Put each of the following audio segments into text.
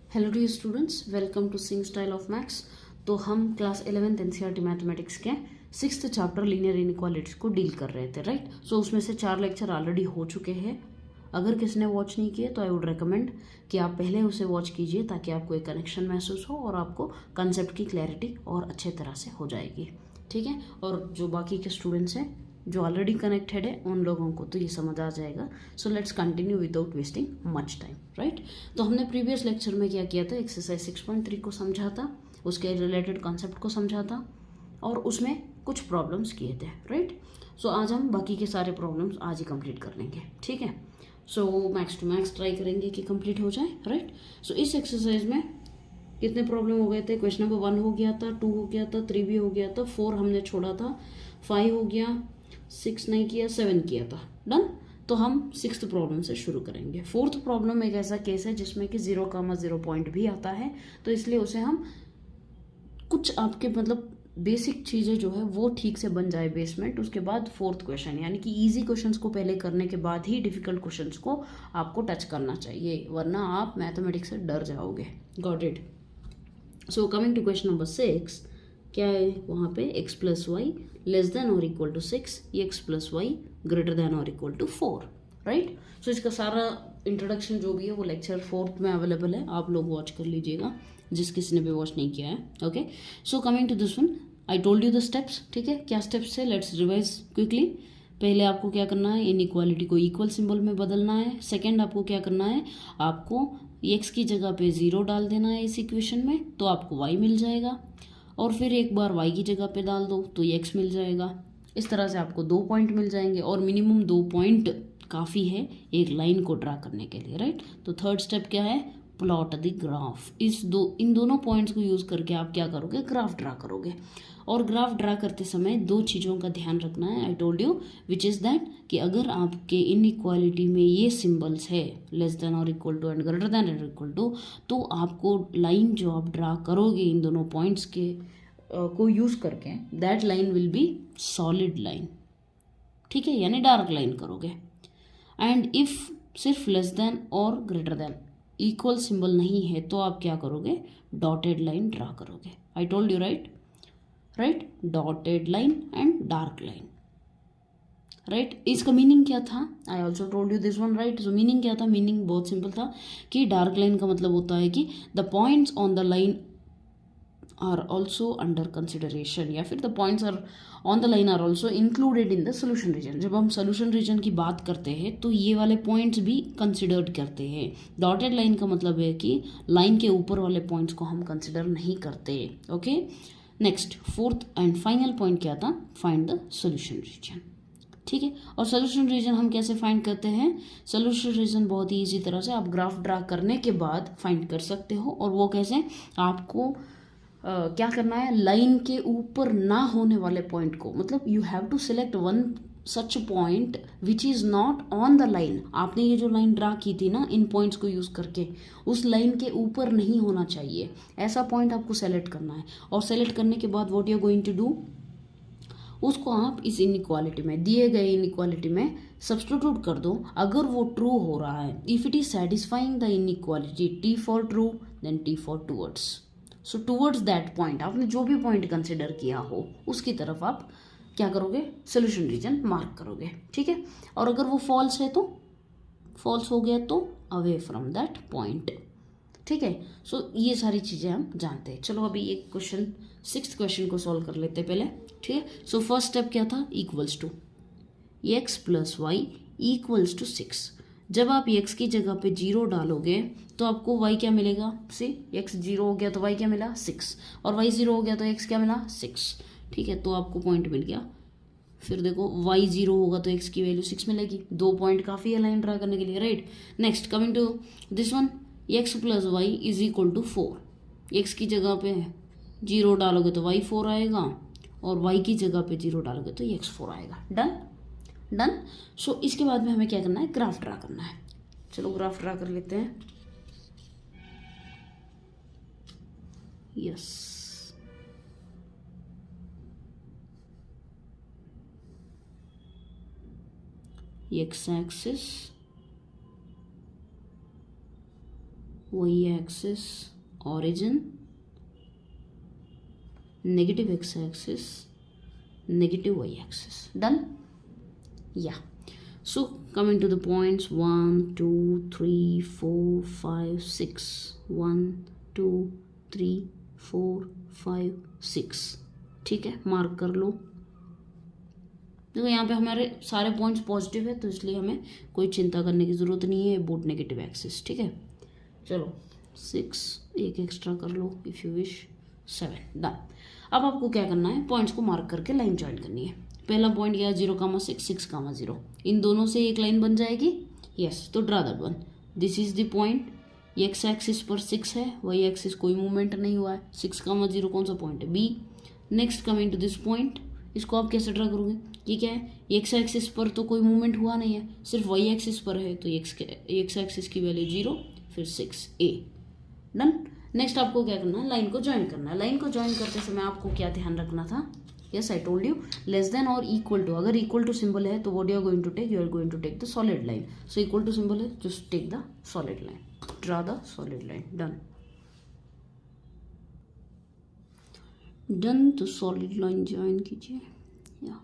Hello dear students, welcome to Singh style of maths. तो हम class 11th NCERT mathematics के 6th chapter linear inequalities को deal कर रहे थे, राइट। सो उसमें से 4 लेक्चर ऑलरेडी हो चुके हैं। अगर किसी ने वॉच नहीं किए तो आई वुड रिकमेंड कि आप पहले उसे वॉच कीजिए ताकि आपको एक कनेक्शन महसूस हो और आपको कंसेप्ट की क्लैरिटी और अच्छे तरह से हो जाएगी, ठीक है। और जो बाकी के स्टूडेंट्स हैं जो ऑलरेडी कनेक्टेड है उन लोगों को तो ये समझ आ जाएगा। So let's continue without wasting much time, right. तो हमने प्रीवियस लेक्चर में क्या किया था, एक्सरसाइज 6.3 को समझा था, उसके रिलेटेड कॉन्सेप्ट को समझा था और उसमें कुछ प्रॉब्लम्स किए थे, राइट। सो आज हम बाकी के सारे प्रॉब्लम्स आज ही कंप्लीट कर लेंगे, ठीक है। सो मैक्स टू मैक्स ट्राई करेंगे कि कंप्लीट हो जाए, राइट। सो इस एक्सरसाइज में कितने प्रॉब्लम हो गए थे? क्वेश्चन नंबर 1 हो गया था, 2 हो गया था, 3 भी हो गया था, 4 हमने छोड़ा था, 5 हो गया, 6 नहीं किया, 7 किया था, डन। तो हम 6th प्रॉब्लम से शुरू करेंगे। 4th प्रॉब्लम एक ऐसा केस है जिसमें कि 0,0 पॉइंट भी आता है, तो इसलिए उसे हम कुछ आपके मतलब बेसिक चीज़ें जो है वो ठीक से बन जाए बेसमेंट, उसके बाद 4th क्वेश्चन, यानी कि इजी क्वेश्चंस को पहले करने के बाद ही डिफिकल्ट क्वेश्चंस को आपको टच करना चाहिए, वरना आप मैथमेटिक्स से डर जाओगे। Got it. So coming to question number 6, क्या है वहाँ पे? x plus y less than और equal to 6, x plus y greater than और इक्वल टू 4, राइट। सो इसका सारा इंट्रोडक्शन जो भी है वो लेक्चर 4th में अवेलेबल है, आप लोग वॉच कर लीजिएगा जिस किसी ने भी वॉच नहीं किया है, okay. So coming to this one, I told you the steps, ठीक है। क्या स्टेप्स है? Let's revise quickly. पहले आपको क्या करना है, इनइक्वालिटी को इक्वल सिंबल में बदलना है। सेकंड आपको क्या करना है, आपको x की जगह पे 0 डाल देना है इस इक्वेशन में, तो आपको y मिल जाएगा। और फिर एक बार y की जगह पे डाल दो तो x मिल जाएगा। इस तरह से आपको 2 पॉइंट मिल जाएंगे और मिनिमम 2 पॉइंट काफ़ी है एक लाइन को ड्रा करने के लिए, राइट। तो थर्ड स्टेप क्या है? Plot the graph. इन दोनों पॉइंट्स को यूज़ करके आप क्या करोगे? ग्राफ ड्रा करोगे। और ग्राफ ड्रा करते समय 2 चीज़ों का ध्यान रखना है, I told you, which is that कि अगर आपके इनइक्वालिटी में ये सिंबल्स है लेस देन और equal to and greater than और इक्वल टू, तो आपको लाइन जो आप ड्रा करोगे इन दोनों पॉइंट्स के को यूज़ करके, that line will be solid line, ठीक है, यानी डार्क लाइन करोगे। एंड इफ़ सिर्फ लेस देन और ग्रेटर देन इक्वल सिंबल नहीं है तो आप क्या करोगे? डॉटेड लाइन ड्रा करोगे। आई told you, right, dotted line and dark line, right. इसका मीनिंग क्या था? I also told you this one, right. So meaning क्या था? मीनिंग बहुत सिंपल था कि डार्क लाइन का मतलब होता है कि the points on the line are also under consideration, या फिर the points are on the line are also included in the solution region. जब हम सोल्यूशन रीजन की बात करते हैं तो ये वाले पॉइंट्स भी कंसिडर्ड करते हैं। डॉटेड लाइन का मतलब है कि लाइन के ऊपर वाले पॉइंट्स को हम कंसिडर नहीं करते, okay. Next 4th and final point क्या था? फाइंड द सोल्यूशन रीजन, ठीक है। और सोल्यूशन रीजन हम कैसे फाइंड करते हैं? सोल्यूशन रीजन बहुत ही इजी तरह से आप ग्राफ ड्रा करने के बाद फाइंड कर सकते हो। और वो कैसे? आपको क्या करना है, लाइन के ऊपर ना होने वाले पॉइंट को, मतलब you have to select one such point which is not on the line. आपने ये जो लाइन ड्रा की थी ना इन पॉइंट्स को यूज़ करके, उस लाइन के ऊपर नहीं होना चाहिए, ऐसा पॉइंट आपको सेलेक्ट करना है। और सेलेक्ट करने के बाद what you are going to do, उसको आप इस इनइक्वालिटी में, दिए गए इनइक्वालिटी में सब्स्टिट्यूट कर दो। अगर वो ट्रू हो रहा है, if it is satisfying the inequality, T for true then T for towards. So towards that point, आपने जो भी पॉइंट कंसिडर किया हो उसकी तरफ आप क्या करोगे? सोल्यूशन रीजन मार्क करोगे, ठीक है। और अगर वो फॉल्स है तो, फॉल्स हो गया तो अवे फ्रॉम दैट पॉइंट, ठीक है। सो ये सारी चीज़ें हम जानते हैं। चलो अभी एक क्वेश्चन 6th क्वेश्चन को सॉल्व कर लेते हैं पहले, ठीक है। सो फर्स्ट स्टेप क्या था? Equals to x plus y equals to 6। जब आप x की जगह पे 0 डालोगे तो आपको y क्या मिलेगा? सी x 0 हो गया तो y क्या मिला? 6। और y 0 हो गया तो x क्या मिला? 6, ठीक है। तो आपको पॉइंट मिल गया। फिर देखो y 0 होगा तो x की वैल्यू 6 मिलेगी। 2 पॉइंट काफ़ी है लाइन ड्रा करने के लिए, right. Next coming to this one, x plus y is equal to 4। x की जगह पे 0 डालोगे तो y 4 आएगा और y की जगह पे 0 डालोगे तो x 4 आएगा। Done, done. सो इसके बाद में हमें क्या करना है? ग्राफ ड्रा करना है। चलो ग्राफ ड्रा कर लेते हैं। Yes, x axis, y axis origin, negative x axis, negative y axis. Done? Yeah. So coming to the points 1 2 3 4 5 6 1 2 3 4 5 6. ठीक है, मार्क कर लो। देखो यहाँ पे हमारे सारे पॉइंट्स पॉजिटिव है, तो इसलिए हमें कोई चिंता करने की ज़रूरत नहीं है, बोथ नेगेटिव एक्सिस। ठीक है, चलो 6 एक एक्स्ट्रा कर लो इफ़ यू विश, 7। डन। अब आपको क्या करना है, पॉइंट्स को मार्क करके लाइन ज्वाइन करनी है। पहला पॉइंट क्या है, 0,6 6,0। इन दोनों से एक लाइन बन जाएगी। यस, तो draw that one. This is the point, x axis पर 6 है, वाई एक्सिस कोई मूवमेंट नहीं हुआ है। 6,0 कौन सा पॉइंट है, B. Next coming to this point, इसको आप कैसे ड्रा करोगे, ये क्या है, एक्स एक्सिस पर तो कोई मूवमेंट हुआ नहीं है, सिर्फ वाई एक्सिस पर है, तो एक्स एक्सिस की वैल्यू 0 फिर 6 ए। डन। नेक्स्ट आपको क्या करना है, लाइन को ज्वाइन करना है। लाइन को ज्वाइन करते समय आपको क्या ध्यान रखना था, yes I told you, less than और इक्वल टू। अगर इक्वल टू सिंबल है तो what you are going to take, you are going to take the solid line. So equal to symbol है, just take the solid line, draw the solid line. Done. Done, तो solid line join कीजिए। या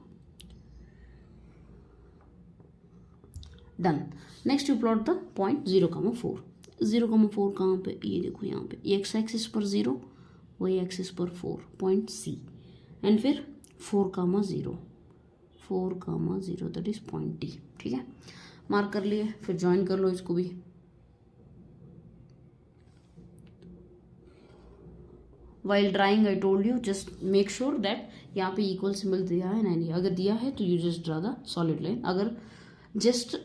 done. Next you plot the point 0,4। 0,4 कहाँ पे, ये देखो यहाँ पे, एक्स एक्सिस पर 0, वाई एक्सिस पर 4, पॉइंट सी। एंड फिर 4,0, 4,0 दैट इज पॉइंट डी। ठीक है, मार्क कर लिए, फिर ज्वाइन कर लो इसको भी। While drawing I told you just make sure that यहाँ पे इक्वल सिंबल दिया है नहीं, अगर दिया है तो you just draw the solid line. अगर just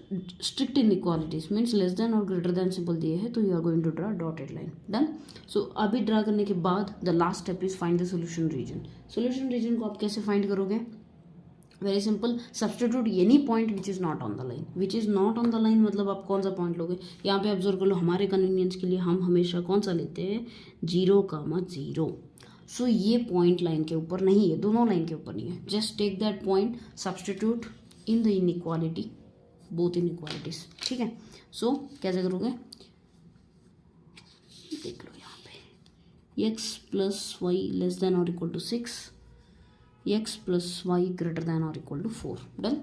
strict inequalities means less than और ग्रेटर देन सिंबल दिए है तो you are going to draw dotted line. Done. So अभी ड्रा करने के बाद the last step is find the solution region. Solution region को आप कैसे फाइंड करोगे, very simple, substitute any point which is not on the line. Which is not on the line मतलब आप कौन सा पॉइंट लोगे, यहाँ पे ऑब्जर्व कर लो, हमारे कन्वीनियंस के लिए हम हमेशा कौन सा लेते हैं, 0,0। सो ये पॉइंट लाइन के ऊपर नहीं है, दोनों लाइन के ऊपर नहीं है। Just take that point, substitute in the inequality, both inequalities. ठीक है, सो कैसे करोगे, देख लो यहाँ पे, x plus y less than और equal to 6, x plus y greater than और इक्वल टू 4। डन।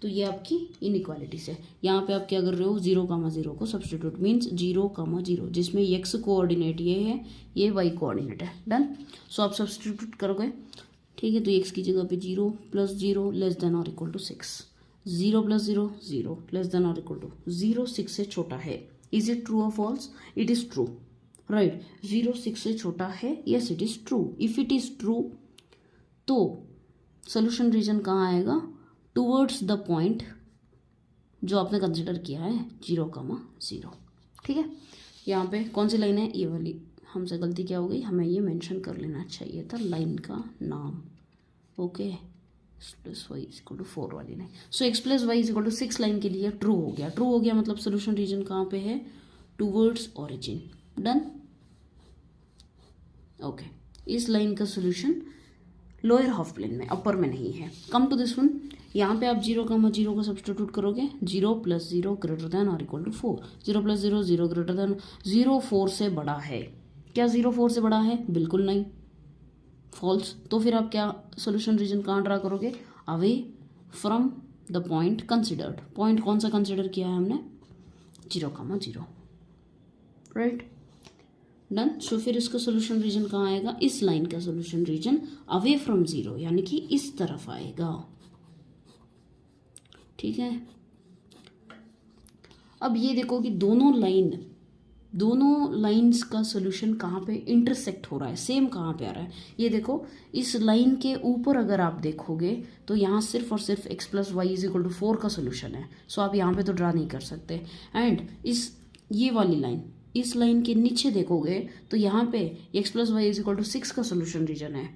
तो ये आपकी इनइक्वालिटीज है। यहाँ पे आप क्या कर रहे हो, 0,0 को सब्सटीट्यूट मीन्स 0,0, जिसमें एक्स कोऑर्डिनेट ये है, ये वाई कोऑर्डिनेट है। डन। सो आप सब्सटीट्यूट करोगे। ठीक है, तो एक्स की जगह पे 0 + 0 लेस देन और इक्वल टू 6, 0 + 0 0 लेस देन और इक्वल टू 0 6 से छोटा है। इज इट ट्रू और false, it is true, right. 0 6 से छोटा है, yes it is true. If it is true तो सोल्यूशन रीजन कहाँ आएगा, टूवर्ड्स द पॉइंट जो आपने कंसिडर किया है 0,0। ठीक है, यहाँ पे कौन सी लाइन है, ये वाली। हमसे गलती क्या हो गई, हमें ये मेंशन कर लेना चाहिए था लाइन का नाम। Okay, plus y is equal to 4 वाली line. So x plus y is equal to 6 line के लिए ट्रू हो गया। ट्रू हो गया मतलब सोल्यूशन रीजन कहाँ पे है, टूवर्ड्स ओरिजिन। डन। ओके, इस लाइन का सोल्यूशन लोअर हाफ प्लेन में, अपर में नहीं है। कम टू दिस वन, यहाँ पे आप 0,0 का सब्सटीट्यूट करोगे, 0 + 0 ग्रेटर देन और इक्वल टू 4, 0 + 0 0 ग्रेटर देन, 0 4 से बड़ा है क्या, 0 4 से बड़ा है, बिल्कुल नहीं, फॉल्स। तो फिर आप क्या सोल्यूशन रीजन कहाँ ड्रा करोगे, away from the point considered. Point कौन सा कंसिडर किया है हमने, 0,0, राइट। डन। सो फिर इसका सोल्यूशन रीजन कहाँ आएगा, इस लाइन का सोल्यूशन रीजन अवे फ्रॉम 0 यानी कि इस तरफ आएगा। ठीक है, अब ये देखो कि दोनों लाइंस का सोल्यूशन कहाँ पे इंटरसेक्ट हो रहा है, सेम कहाँ पे आ रहा है। ये देखो, इस लाइन के ऊपर अगर आप देखोगे तो यहाँ सिर्फ और सिर्फ x + y is equal to 4 का सोल्यूशन है। सो आप यहाँ पे तो ड्रा नहीं कर सकते। एंड ये वाली लाइन, इस लाइन के नीचे देखोगे तो यहाँ पे x + y is equal to 6 का सोल्यूशन रीजन है।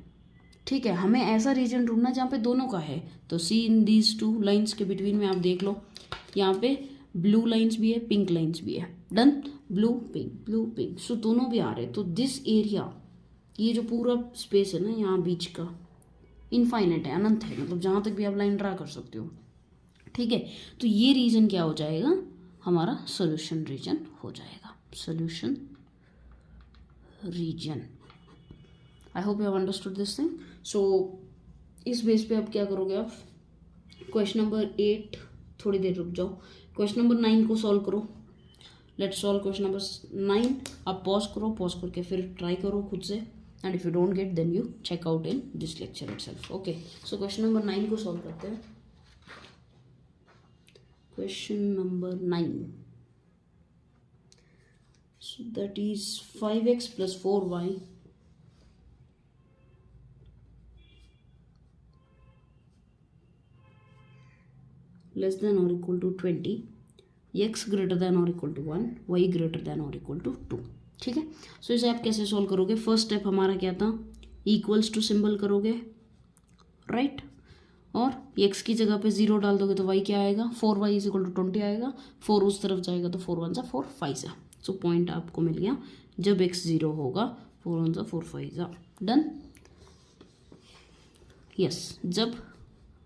ठीक है, हमें ऐसा रीजन ढूंढना जहाँ पे दोनों का है। तो सी इन दीज टू लाइन्स के बिटवीन में आप देख लो, यहाँ पे ब्लू लाइन्स भी है, पिंक लाइन्स भी है। डन। ब्लू पिंक, सो दोनों भी आ रहे हैं। तो दिस एरिया, ये जो पूरा स्पेस है ना यहाँ बीच का, इनफाइनाइट है, अनंत है, मतलब जहाँ तक भी आप लाइन ड्रा कर सकते हो। ठीक है, तो ये रीजन क्या हो जाएगा, हमारा सोल्यूशन रीजन हो जाएगा। Solution region. I hope you have understood this thing. So इस बेस पे अब क्या करोगे आप, क्वेश्चन नंबर 8 थोड़ी देर रुक जाओ, क्वेश्चन नंबर 9 को सॉल्व करो। Let's solve question number 9। आप पॉज करो, पॉज करके फिर ट्राई करो खुद से, and if you don't get then you check out in this lecture itself. Okay, so question number 9 को सॉल्व करते हैं। Question number 9, so that is 5x plus 4y less than or equal to 20, x greater than or equal to 1, y greater than or equal to 2। ठीक है, सो इसे आप कैसे solve करोगे? फर्स्ट स्टेप हमारा क्या था, इक्वल्स टू सिंबल करोगे, राइट, और x की जगह पे 0 डाल दोगे तो y क्या आएगा, 4y इज इक्वल टू 20 आएगा। 4 उस तरफ जाएगा तो 4 1 सा 4 5 सा। सो पॉइंट आपको मिल गया, जब x 0 होगा 4 1 सा 4 5 सा। डन। यस, जब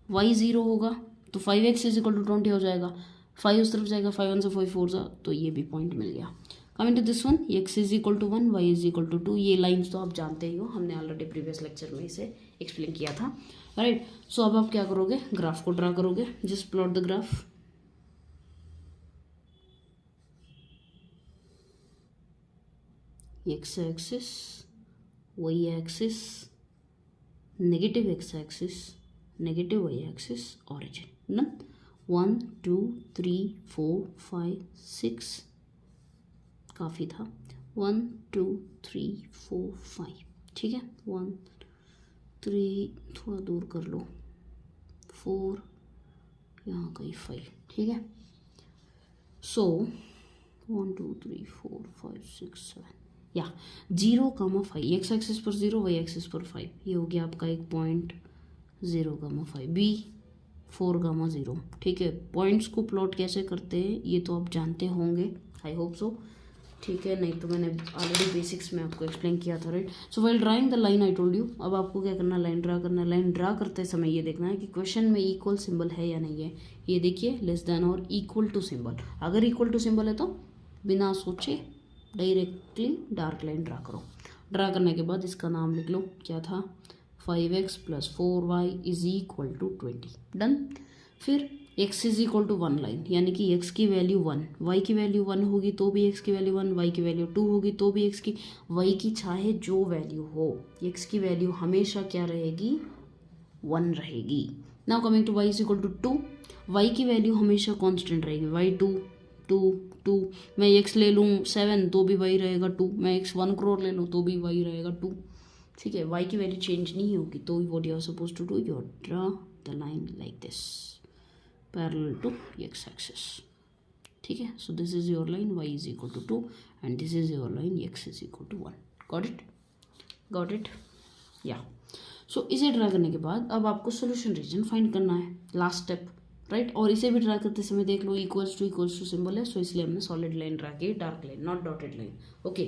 y 0 होगा तो 5x इज इक्वल टू 20 हो जाएगा, 5 उस तरफ जाएगा, 5 1 से 5 4 सा, तो ये भी पॉइंट मिल गया। Coming to this one, x is equal to 1, y is equal to 2। ये लाइन्स तो आप जानते ही हो, हमने ऑलरेडी प्रीवियस लेक्चर में इसे एक्सप्लेन किया था, राइट। सो अब आप क्या करोगे, ग्राफ को ड्रा करोगे। Just plot the graph. x axis, y axis, negative x axis, negative y axis, origin. ना 1 2 3 4 5 6, काफ़ी था, 1 2 3 4 5, ठीक है, 1 3 थोड़ा दूर कर लो, 4 यहाँ कहीं 5, ठीक है। सो 1 2 3 4 5 6 7, या 0,5, एक्स एक्सिस पर 0, वाई एक्सिस पर 5, ये हो गया आपका एक पॉइंट 0,5, बी 4,0। ठीक है, पॉइंट्स को प्लॉट कैसे करते हैं ये तो आप जानते होंगे, आई होप सो, ठीक है, नहीं तो मैंने ऑलरेडी बेसिक्स में आपको एक्सप्लेन किया था, right. So while drawing the line I told you, अब आपको क्या करना है, लाइन ड्रा करना है। लाइन ड्रा करते समय ये देखना है कि क्वेश्चन में इक्वल सिंबल है या नहीं है। ये देखिए, लेस देन और इक्वल टू सिंबल, अगर इक्वल टू सिंबल है तो बिना सोचे डायरेक्टली डार्क लाइन ड्रा करो। ड्रा करने के बाद इसका नाम लिख लो, क्या था, 5x + 4y is equal to 20। Done. फिर x is equal to 1 line, यानी कि x की वैल्यू 1, y की वैल्यू 1 होगी तो भी x की वैल्यू 1, y की वैल्यू 2 होगी तो भी x की, y की चाहे जो वैल्यू हो, x की वैल्यू हमेशा क्या रहेगी, 1 रहेगी। Now coming to y is equal to 2, y की वैल्यू हमेशा कांस्टेंट रहेगी, y 2 2 2, मैं x ले लूँ 7 तो भी y रहेगा 2, मैं x 1 करोड़ ले लूँ तो भी y रहेगा 2, ठीक है, y की वैल्यू चेंज नहीं होगी। तो what you are suppose to do, you draw the line like this parallel to x axis, ठीक है। So this is your line, y is equal to 2 and this is your line, x is equal to 1। Got it, yeah. So इसे draw करने के बाद अब आपको solution region find करना है, लास्ट स्टेप, राइट। और इसे भी ड्रा करते समय देख लो, इक्वल्स टू सिंबल है, सो इसलिए हमने सॉलिड लाइन ड्रा की, dark line, not dotted line, okay.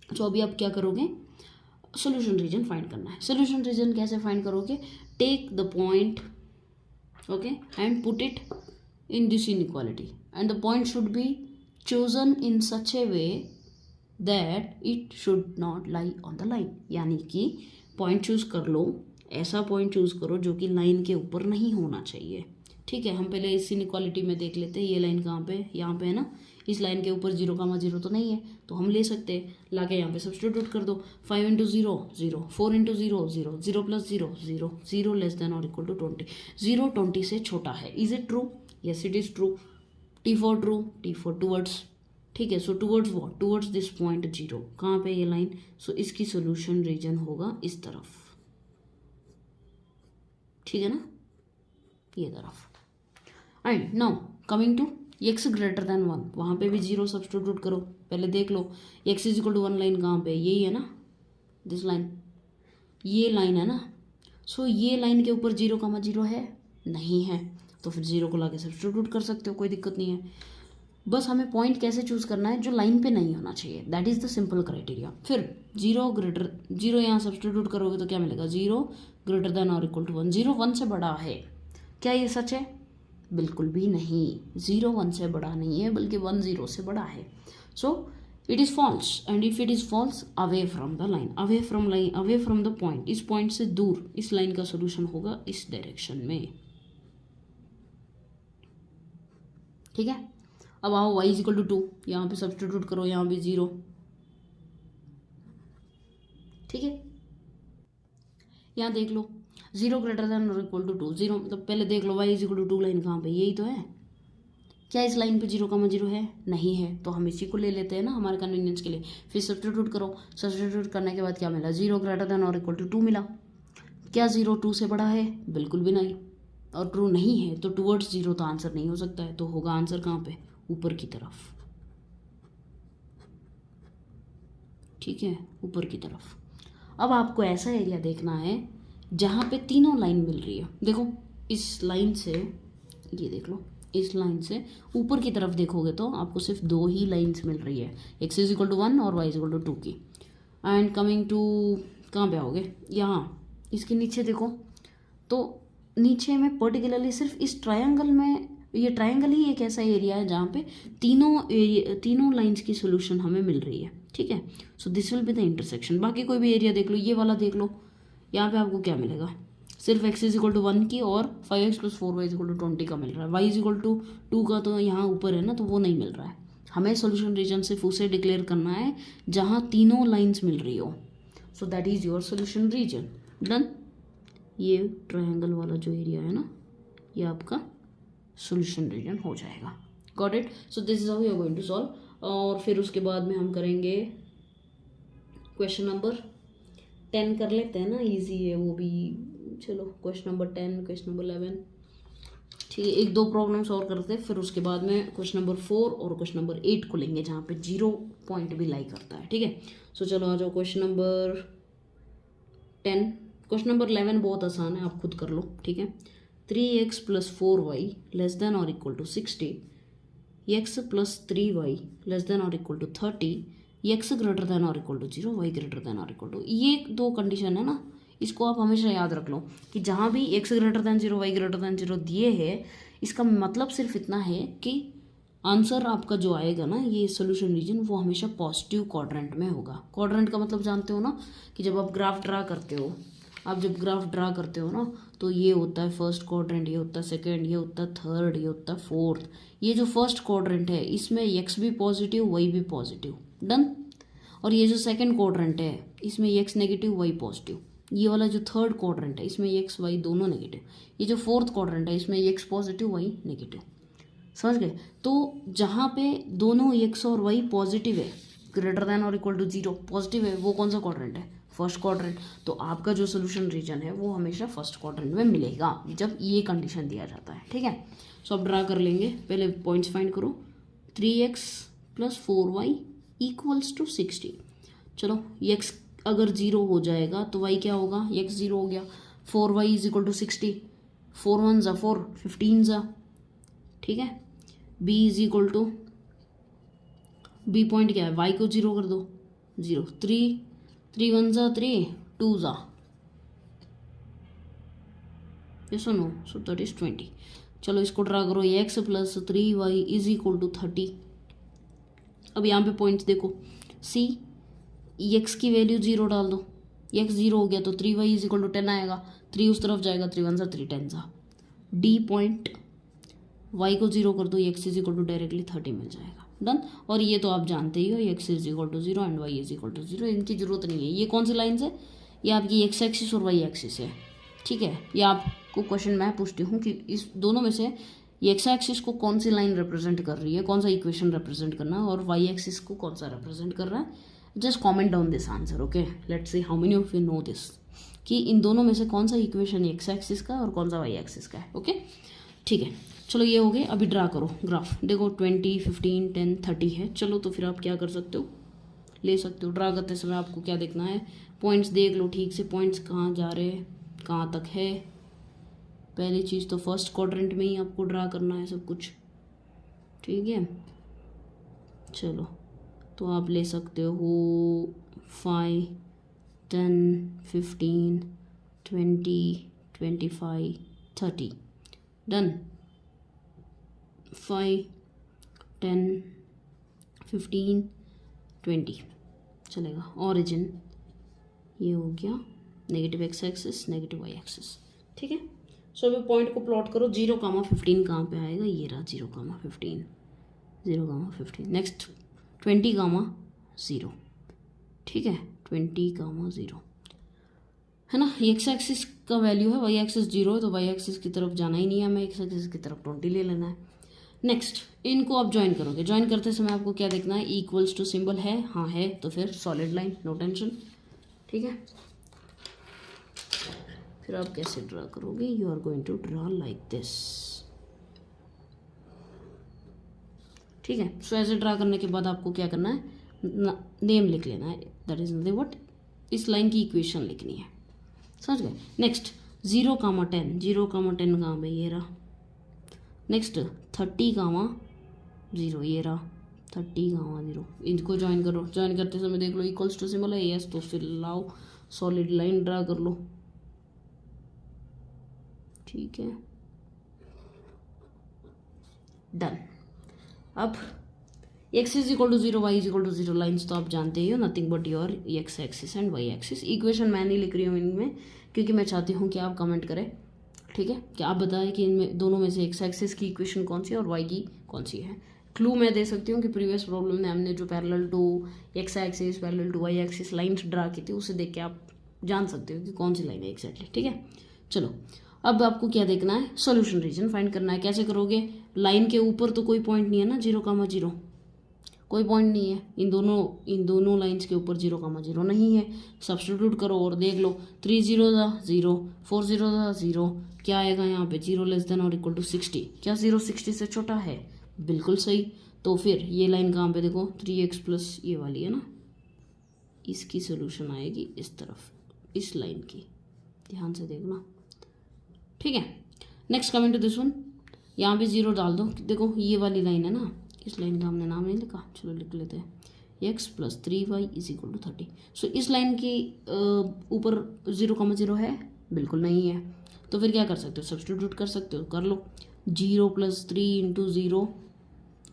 तो अभी आप क्या करोगे, सोल्यूशन रीजन फाइंड करना है। सोल्यूशन रीजन कैसे फाइंड करोगे, take the point, okay, and put it in this inequality, and the point should be chosen in such a way that it should not lie on the line, यानी कि point choose कर लो, ऐसा point choose करो जो कि line के ऊपर नहीं होना चाहिए, ठीक है। हम पहले इस इनइक्वालिटी में देख लेते हैं, ये लाइन कहाँ पे, यहाँ पे है ना, इस लाइन के ऊपर 0,0 तो नहीं है, तो हम ले सकते हैं, लाके यहाँ पे सब्स्टिट्यूट कर दो, 5 × 0 0, 4 × 0 0, 0 + 0 0, 0 लेस देन और इक्वल टू 20, 0 20 से छोटा है। Is it true, yes it is true. T for true, T for towards, ठीक है। So towards what, towards this point 0, कहाँ पे ये लाइन, सो इसकी सोल्यूशन रीजन होगा इस तरफ, ठीक है ना, ये तरफ। And now coming to x greater than 1, वहाँ पे भी 0 सब्स्टिट्यूट करो, पहले देख लो x is equal to 1 line कहाँ पे, यही है ना, दिस लाइन, ये लाइन है ना। सो ये लाइन के ऊपर 0,0 है, नहीं है, तो फिर 0 को लाके सब्स्टिट्यूट कर सकते हो, कोई दिक्कत नहीं है। बस हमें पॉइंट कैसे चूज करना है, जो लाइन पे नहीं होना चाहिए, that is the simple criteria. फिर 0 यहाँ सब्स्टिट्यूट करोगे तो क्या मिलेगा, 0 ग्रेटर देन और इक्वल टू 1, 0 1 से बड़ा है, क्या ये सच है, बिल्कुल भी नहीं, 0 1 से बड़ा नहीं है, बल्कि 1 0 से बड़ा है। So it is false, and if it is false away from the line, away from line, away from the point, इस पॉइंट से दूर, इस लाइन का सोल्यूशन होगा इस डायरेक्शन में। ठीक है, अब आओ y इज इक्वल टू 2, यहाँ पे सब्सटीट्यूट करो, यहाँ भी 0। ठीक है, यहाँ देख लो 0 ग्रेटर देन और इक्वल टू 2, 0 मतलब पहले देख लो y is equal to 2 line कहाँ पे, यही तो है। क्या इस लाइन पे 0,0 है? नहीं है, तो हम इसी को ले लेते हैं ना हमारे कन्वीनियंस के लिए। फिर सब्सटीट्यूट करो, सब्सटीट्यूट करने के बाद क्या मिला, 0 ग्रेटर देन और इक्वल टू 2 मिला। क्या 0 2 से बड़ा है? बिल्कुल भी नहीं, और ट्रू नहीं है तो टूवर्ड्स 0 तो आंसर नहीं हो सकता है, तो होगा आंसर कहाँ पे, ऊपर की तरफ। ठीक है, ऊपर की तरफ। अब आपको ऐसा एरिया देखना है जहाँ पे तीनों लाइन मिल रही है। देखो इस लाइन से, ये देख लो, इस लाइन से ऊपर की तरफ देखोगे तो आपको सिर्फ 2 ही लाइन्स मिल रही है, x इज इक्वल टू 1 और y इज इक्वल टू 2 की। एंड कमिंग टू, कहाँ पे आओगे, यहाँ इसके नीचे देखो, तो नीचे में पर्टिकुलरली सिर्फ इस ट्रायंगल में, ये ट्रायंगल ही एक ऐसा एरिया है जहाँ पे तीनों लाइंस की सोल्यूशन हमें मिल रही है। ठीक है, so this will be the intersection. बाकी कोई भी एरिया देख लो, ये वाला देख लो, यहाँ पे आपको क्या मिलेगा, सिर्फ x इज इक्वल टू 1 की और 5x plus 4y is equal to 20 का मिल रहा है। y इज इक्वल टू 2 का तो यहाँ ऊपर है ना, तो वो नहीं मिल रहा है। हमें सोल्यूशन रीजन सिर्फ उसे डिक्लेयर करना है जहाँ तीनों लाइंस मिल रही हो, so that is your solution region. Done, ये ट्रायंगल वाला जो एरिया है ना, ये आपका सोल्यूशन रीजन हो जाएगा। Got it, so this is how you are going to solve. और फिर उसके बाद में हम करेंगे क्वेश्चन नंबर 10 कर लेते हैं ना, इजी है वो भी। चलो क्वेश्चन नंबर 10, क्वेश्चन नंबर 11, ठीक है, 1-2 प्रॉब्लम सॉल्व करते हैं, फिर उसके बाद में क्वेश्चन नंबर 4 और क्वेश्चन नंबर 8 को लेंगे जहाँ पे 0 पॉइंट भी लाई करता है। ठीक है, सो चलो आ जाओ क्वेश्चन नंबर 10। क्वेश्चन नंबर 11 बहुत आसान है, आप खुद कर लो। ठीक है, 3x plus 4y less than और equal to 60, x plus 3y less than और equal to 30, x greater than और equal to 0, y greater than और इक्वल टू, ये 2 कंडीशन है ना, इसको आप हमेशा याद रख लो कि जहाँ भी x greater than 0, y greater than 0 दिए है, इसका मतलब सिर्फ इतना है कि आंसर आपका जो आएगा ना, ये सोल्यूशन रीजन, वो हमेशा पॉजिटिव क्वाड्रेंट में होगा। क्वाड्रेंट का मतलब जानते हो ना, कि जब आप ग्राफ ड्रा करते हो, आप जब ग्राफ ड्रा करते हो ना, तो ये होता है फर्स्ट क्वाड्रेंट, ये होता है सेकंड, ये होता है थर्ड, ये होता है फोर्थ। ये जो फर्स्ट क्वाड्रेंट है इसमें x भी पॉजिटिव, y भी पॉजिटिव। डन, और ये जो सेकंड क्वाड्रेंट है इसमें x नेगेटिव, y पॉजिटिव। ये वाला जो थर्ड क्वाड्रेंट है इसमें x y दोनों नेगेटिव। ये जो फोर्थ क्वाड्रेंट है इसमें x पॉजिटिव, y नेगेटिव। समझ गए? तो जहाँ पे दोनों x और y पॉजिटिव है, ग्रेटर देन और इक्वल टू 0 पॉजिटिव है, वो कौन सा क्वाड्रेंट है, फर्स्ट क्वाड्रेंट। तो आपका जो सोल्यूशन रीजन है वो हमेशा फर्स्ट क्वाड्रेंट में मिलेगा जब ये कंडीशन दिया जाता है। ठीक है, सो अब ड्रा कर लेंगे, पहले पॉइंट्स फाइंड करो। 3x plus 4y equals to 60। चलो x अगर 0 हो जाएगा तो y क्या होगा, x 0 हो गया, 4y इज इक्वल टू 60, 4 1 ज़ा 4, 15 ज़ा। ठीक है, b is equal to, b point क्या है, y को 0 कर दो, 0, 3 1 ज़ा 3, 2 ज़ा, ये सुनो, सो दैट इज 20। चलो इसको ड्रा करो, x plus 3y is equal to 30। अब यहाँ पे पॉइंट्स देखो, c x की वैल्यू 0 डाल दो, x 0 हो गया तो 3y इज इक्वल टू 10 आएगा, 3 उस तरफ जाएगा, 3 1 ज़ा 3 10 ज़ा। d पॉइंट y को 0 कर दो, x is equal to directly 30 मिल जाएगा। डन, और ये तो आप जानते ही हो, x is equal to 0 and y is equal to 0, इनकी जरूरत नहीं है। ये कौन सी लाइन है, ये आपकी x एक्सिस और y एक्सिस है। ठीक है, ये आपको क्वेश्चन मैं पूछती हूँ कि इस दोनों में से ये एक्स एक्सिस को कौन सी लाइन रिप्रेजेंट कर रही है, कौन सा इक्वेशन रिप्रेजेंट करना है, और वाई एक्सिस को कौन सा रिप्रेजेंट कर रहा है। Just comment down this answer, okay, let's see how many of you know this, कि इन दोनों में से कौन सा इक्वेशन एक्स एक्सिस का और कौन सा वाई एक्सिस का है। ओके, ठीक है, चलो ये हो गए। अभी ड्रा करो ग्राफ, देखो 20 15 10 30 है। चलो तो फिर आप क्या कर सकते हो, ले सकते हो। ड्रा करते समय आपको क्या देखना है, पॉइंट्स देख लो ठीक से, पॉइंट्स कहाँ जा रहे हैं, कहाँ तक है। पहली चीज़ तो फर्स्ट क्वाड्रेंट में ही आपको ड्रा करना है सब कुछ। ठीक है, चलो तो आप ले सकते हो 5 10 15 20 25 30। डन, 5 10 15 20 चलेगा। ओरिजिन ये हो गया negative x axis negative y axis, ठीक है। सो अभी पॉइंट को प्लॉट करो, 0,15 कहाँ पे आएगा, ये रहा 0,15 0,15। नेक्स्ट 20,0, ठीक है, 20,0 है ना। ये एक्स एक्सिस का वैल्यू है, वाई एक्सिस 0 है, तो वाई एक्सिस की तरफ जाना ही नहीं है हमें, एक्स एक्सिस की तरफ 20 ले लेना है। नेक्स्ट इनको आप ज्वाइन करोगे, ज्वाइन करते समय आपको क्या देखना है, इक्वल्स टू सिंबल है, हाँ है, तो फिर सॉलिड लाइन, नो टेंशन, ठीक है। फिर आप कैसे ड्रा करोगे, you are going to draw like this, ठीक है। सो ऐसे ड्रा करने के बाद आपको क्या करना है, नेम लिख लेना है, दैट इज नथिंग बट इस लाइन की इक्वेशन लिखनी है, समझ गए। नेक्स्ट 0,10 0,10 कहाँ पे, ये रहा। नेक्स्ट 30,0 ये रहा 30,0, इनको ज्वाइन करो, ज्वाइन करते समय देख लो इक्वल्स टू सिंबल है, यस, तो फिर लाओ सॉलिड लाइन ड्रा कर लो, ठीक है, डन। अब x is equal to 0 y is equal to 0 lines तो आप जानते ही हो, nothing but your x axis and y axis. Equation मैं नहीं लिख रही हूँ इनमें, क्योंकि मैं चाहती हूँ कि आप कमेंट करें, ठीक है, कि आप बताएं कि इनमें दोनों में से x एक्सिस की इक्वेशन कौन सी है और y की कौन सी है। क्लू मैं दे सकती हूँ कि प्रीवियस प्रॉब्लम में हमने जो parallel to x axis parallel to y axis lines draw की थी, उसे देख के आप जान सकते हो कि कौन सी लाइन है एग्जैक्टली, ठीक है। चलो अब आपको क्या देखना है, सॉल्यूशन रीजन फाइंड करना है। कैसे करोगे, लाइन के ऊपर तो कोई पॉइंट नहीं है ना, 0,0 कोई पॉइंट नहीं है, इन दोनों लाइंस के ऊपर 0,0 नहीं है। सब्स्टिट्यूट करो और देख लो, 3 0 0, 4 0 0, क्या आएगा यहाँ पे, 0 लेस देन और इक्वल टू 60। क्या 0 60 से छोटा है, बिल्कुल सही। तो फिर ये लाइन कहाँ पे देखो, 3x प्लस ये वाली है ना, इसकी सोल्यूशन आएगी इस तरफ, इस लाइन की, ध्यान से देखना, ठीक है। Next coming to this one, यहाँ पे 0 डाल दो, देखो ये वाली लाइन है ना, इस लाइन का हमने नाम नहीं लिखा, चलो लिख लेते हैं, x plus 3y is equal to 30। So इस लाइन के ऊपर 0,0 है, बिल्कुल नहीं है, तो फिर क्या कर सकते हो, सब्स्टिट्यूट कर सकते हो, कर लो। 0 प्लस 3 इंटू 0,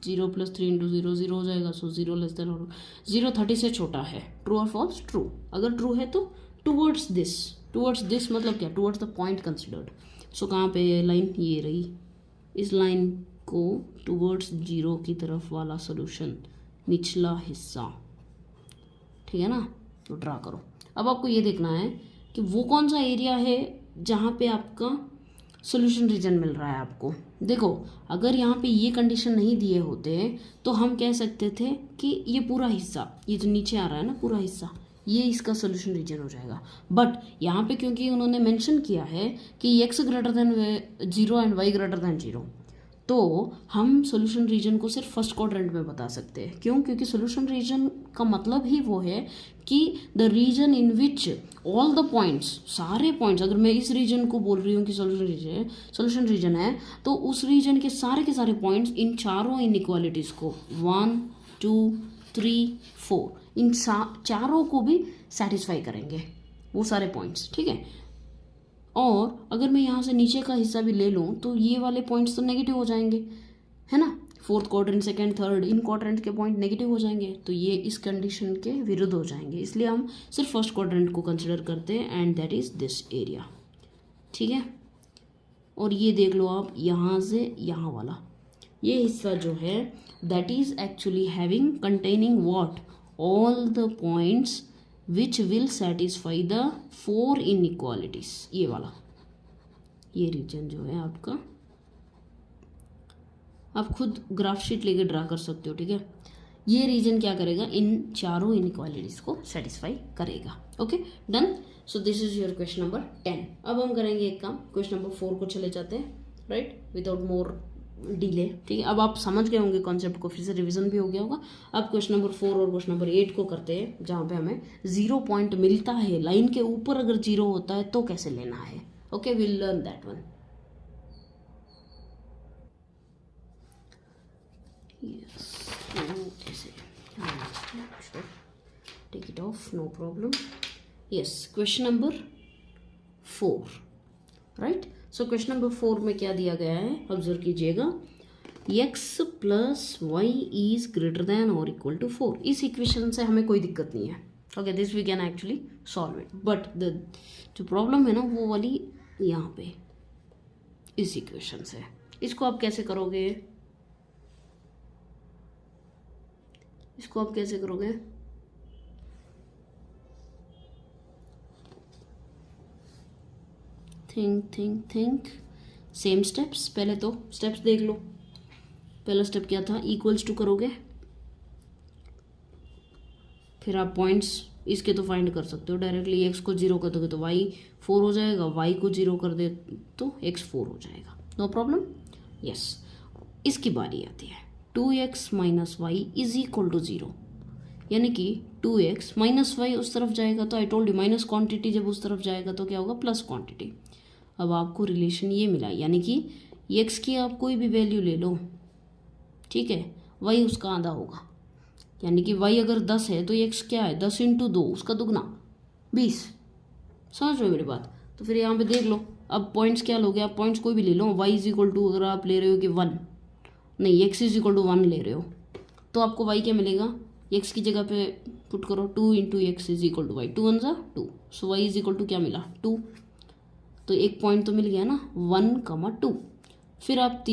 0 प्लस 3 इंटू 0 0 हो जाएगा। सो 0 लेस देन और 0 30 से छोटा है, ट्रू और फॉल्स, ट्रू। अगर ट्रू है तो टूवर्ड्स दिस मतलब क्या, टूवर्ड्स द पॉइंट कंसिडर्ड। सो कहाँ पे लाइन, ये रही, इस लाइन को टूवर्ड्स 0 की तरफ वाला सोल्यूशन, निचला हिस्सा, ठीक है ना। तो ड्रा करो। अब आपको ये देखना है कि वो कौन सा एरिया है जहाँ पे आपका सोल्यूशन रीजन मिल रहा है आपको। देखो अगर यहाँ पे ये कंडीशन नहीं दिए होते तो हम कह सकते थे कि ये पूरा हिस्सा, ये जो नीचे आ रहा है ना पूरा हिस्सा, ये इसका सोल्यूशन रीजन हो जाएगा। बट यहाँ पे क्योंकि उन्होंने मेंशन किया है कि x greater than 0 and y greater than 0, तो हम सोल्यूशन रीजन को सिर्फ फर्स्ट क्वाड्रेंट में बता सकते हैं। क्यों, क्योंकि सोल्यूशन रीजन का मतलब ही वो है कि the region in which all the points, सारे पॉइंट्स, अगर मैं इस रीजन को बोल रही हूँ कि सोल्यूशन रीजन है, तो उस रीजन के सारे पॉइंट्स इन चारों इनइक्वालिटीज़ को 1 2 3 4 इन चारों को भी सेटिस्फाई करेंगे वो सारे पॉइंट्स, ठीक है। और अगर मैं यहाँ से नीचे का हिस्सा भी ले लूँ तो ये वाले पॉइंट्स तो नेगेटिव हो जाएंगे, है ना। फोर्थ क्वाड्रेंट, सेकंड, थर्ड, इन क्वाड्रेंट के पॉइंट नेगेटिव हो जाएंगे, तो ये इस कंडीशन के विरुद्ध हो जाएंगे, इसलिए हम सिर्फ फर्स्ट क्वाड्रेंट को कंसिडर करते हैं and that is this area, ठीक है। और ये देख लो आप, यहाँ से यहाँ वाला ये हिस्सा जो है that is actually having containing what, all the points which will satisfy the 4 inequalities. ये वाला, ये रीजन जो है आपका, आप खुद ग्राफ शीट लेके ड्रा कर सकते हो, ठीक है। ये रीजन क्या करेगा, इन चारों इनइक्वालिटीज को सेटिस्फाई करेगा। Okay done. So this is your question number 10। अब हम करेंगे एक काम, क्वेश्चन नंबर 4 को चले जाते हैं, राइट, विदाउट मोर डिले, ठीक है। अब आप समझ गए होंगे कॉन्सेप्ट को, फिर से रिवीजन भी हो गया होगा। अब क्वेश्चन नंबर 4 और क्वेश्चन नंबर 8 को करते हैं, जहाँ पे हमें 0 पॉइंट मिलता है, लाइन के ऊपर अगर 0 होता है तो कैसे लेना है। Okay will learn that one. Take it off, no problem. Yes, question number 4, right. So question number 4 में क्या दिया गया है, ऑब्जर्व कीजिएगा। X plus y is greater than और इक्वल टू 4। इस इक्वेशन से हमें कोई दिक्कत नहीं है। Okay, this we can actually solve it, but the जो प्रॉब्लम है ना वो वाली यहाँ पे इस इक्वेशन से। इसको आप कैसे करोगे, इसको आप कैसे करोगे? Think same steps. पहले तो स्टेप्स देख लो। पहला स्टेप क्या था, इक्वल्स टू करोगे, फिर आप पॉइंट्स इसके तो फाइंड कर सकते हो डायरेक्टली। एक्स को 0 कर दोगे तो वाई 4 हो जाएगा, वाई को 0 कर दे तो एक्स 4 हो जाएगा। No problem. यस, इसकी बारी आती है 2x minus y is equal to 0, यानी कि 2x माइनस वाई उस तरफ जाएगा तो आई टोल्ड यू माइनस क्वांटिटी जब उस तरफ जाएगा तो क्या होगा, प्लस क्वांटिटी। अब आपको रिलेशन ये मिला, यानी कि x की आप कोई भी वैल्यू ले लो, ठीक है, y उसका आधा होगा। यानी कि y अगर 10 है तो x क्या है, 10 × 2 उसका दुगना 20। समझ रहे हो मेरी बात? तो फिर यहाँ पे देख लो, अब पॉइंट्स क्या लोगे आप, पॉइंट्स कोई भी ले लो। y इज इक्वल टू अगर आप ले रहे हो कि 1, नहीं x इज इक्वल टू 1 ले रहे हो तो आपको y क्या मिलेगा, x की जगह पे पुट करो 2 × x is equal to y, 2 1 = 2, so y is equal to क्या मिला 2। तो एक पॉइंट तो मिल गया ना 1, 2। फिर आप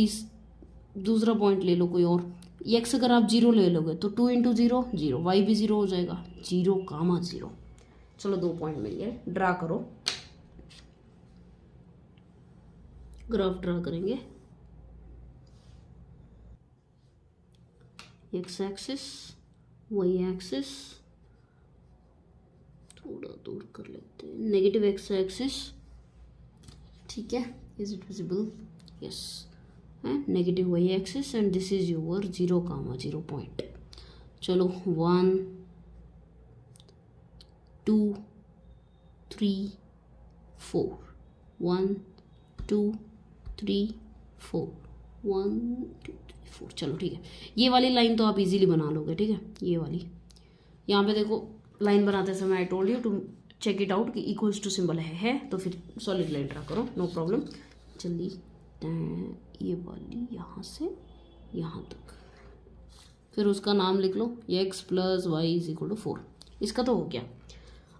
दूसरा पॉइंट ले लो कोई और। x अगर आप 0 ले लोगे तो 2 × 0 0, y भी 0 हो जाएगा, 0, 0। चलो 2 पॉइंट मिल गए। ड्रा करो, ग्राफ ड्रा करेंगे। x एक्सिस, y एक्सिस, थोड़ा दूर कर लेते हैं, नेगेटिव x एक्सिस, ठीक है, is it visible? Yes, negative y axis and this is your 0, 0 point. चलो 1 2 3 4, 1 2 3 4, 1 2 3 4। चलो ठीक है, ये वाली लाइन तो आप इजीली बना लोगे, ठीक है। ये वाली यहाँ पे देखो, लाइन बनाते समय I told you to check it out कि इक्वल्स टू सिंबल है तो फिर सॉलिड लाइन ड्रा करो, नो प्रॉब्लम। जल्दी ये वाली यहाँ से यहाँ तक, फिर उसका नाम लिख लो, x plus y is equal to 4। इसका तो हो गया।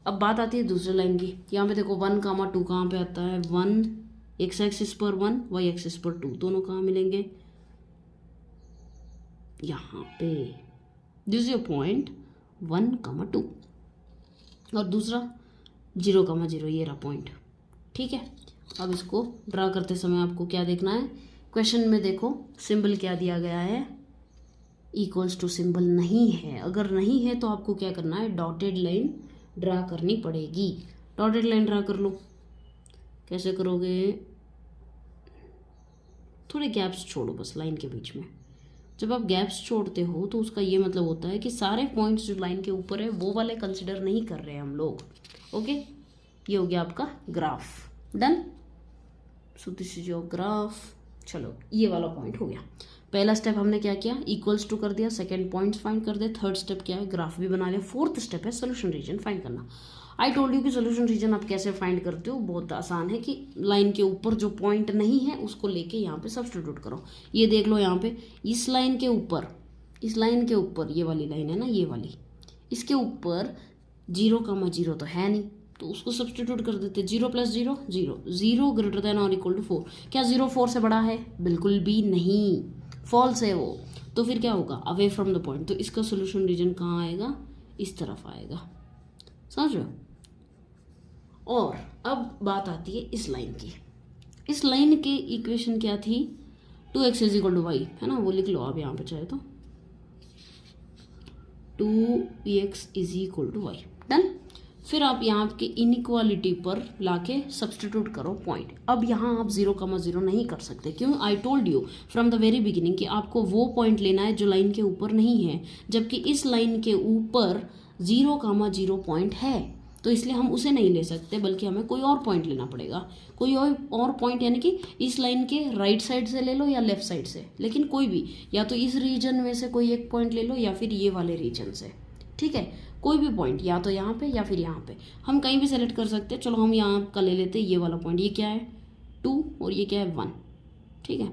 अब बात आती है दूसरी लाइन की। यहाँ पे देखो 1, 2 कहाँ पे आता है, 1 x एक्सिस पर 1, y एक्सिस पर 2, दोनों कहाँ मिलेंगे, यहाँ पे। दिस इज योर पॉइंट 1, 2, और दूसरा 0, 0, ये रहा पॉइंट, ठीक है। अब इसको ड्रा करते समय आपको क्या देखना है, क्वेश्चन में देखो सिंबल क्या दिया गया है, इक्वल्स टू सिंबल नहीं है। अगर नहीं है तो आपको क्या करना है, डॉटेड लाइन ड्रा करनी पड़ेगी। डॉटेड लाइन ड्रा कर लो। कैसे करोगे, थोड़े गैप्स छोड़ो बस लाइन के बीच में। जब आप गैप्स छोड़ते हो तो उसका ये मतलब होता है कि सारे पॉइंट्स जो लाइन के ऊपर है वो वाले कंसिडर नहीं कर रहे हैं हम लोग। ओके, ये हो गया आपका graph. Done, so this is your graph. चलो ये वाला पॉइंट हो गया। पहला स्टेप हमने क्या किया, इक्वल्स टू कर दिया, सेकंड पॉइंट्स फाइंड कर दे, थर्ड स्टेप क्या है, ग्राफ भी बना लिया, फोर्थ स्टेप है सोल्यूशन रीजन फाइंड करना। आई टोल्ड यू कि सोल्यूशन रीजन आप कैसे फाइंड करते हो, बहुत आसान है कि लाइन के ऊपर जो पॉइंट नहीं है उसको लेके यहाँ पे सब्स्टिट्यूट करो। ये देख लो यहाँ पे इस लाइन के ऊपर, इस लाइन के ऊपर ये वाली लाइन है ना, ये वाली, इसके ऊपर 0, 0 तो है नहीं तो उसको सब्स्टिट्यूट कर देते, 0 + 0 0, 0 ग्रेटर देन और इक्वल टू 4। क्या 0 4 से बड़ा है, बिल्कुल भी नहीं, फॉल्स है वो। तो फिर क्या होगा, अवे फ्रॉम द पॉइंट। तो इसका सोल्यूशन रीजन कहाँ आएगा, इस तरफ आएगा, समझ रहे हो। और अब बात आती है इस लाइन की। इस लाइन की इक्वेशन क्या थी, 2x is equal to Y, है ना, वो लिख लो आप यहाँ पे चाहे तो, 2x is equal to y. Done. फिर आप यहाँ के इनइक्वालिटी पर लाके सब्स्टिट्यूट करो पॉइंट। अब यहाँ आप 0, 0 नहीं कर सकते, क्यों, आई told you from the very beginning कि आपको वो पॉइंट लेना है जो लाइन के ऊपर नहीं है, जबकि इस लाइन के ऊपर 0, 0 पॉइंट है, तो इसलिए हम उसे नहीं ले सकते, बल्कि हमें कोई और पॉइंट लेना पड़ेगा। कोई और पॉइंट, यानी कि इस लाइन के राइट साइड से ले लो या लेफ्ट साइड से, लेकिन कोई भी, या तो इस रीजन में से कोई एक पॉइंट ले लो या फिर ये वाले रीजन से, ठीक है, कोई भी पॉइंट, या तो यहाँ पे या फिर यहाँ पे, हम कहीं भी सेलेक्ट कर सकते हैं। चलो हम यहाँ का ले लेते हैं ये वाला पॉइंट, ये क्या है 2 और ये क्या है 1, ठीक है।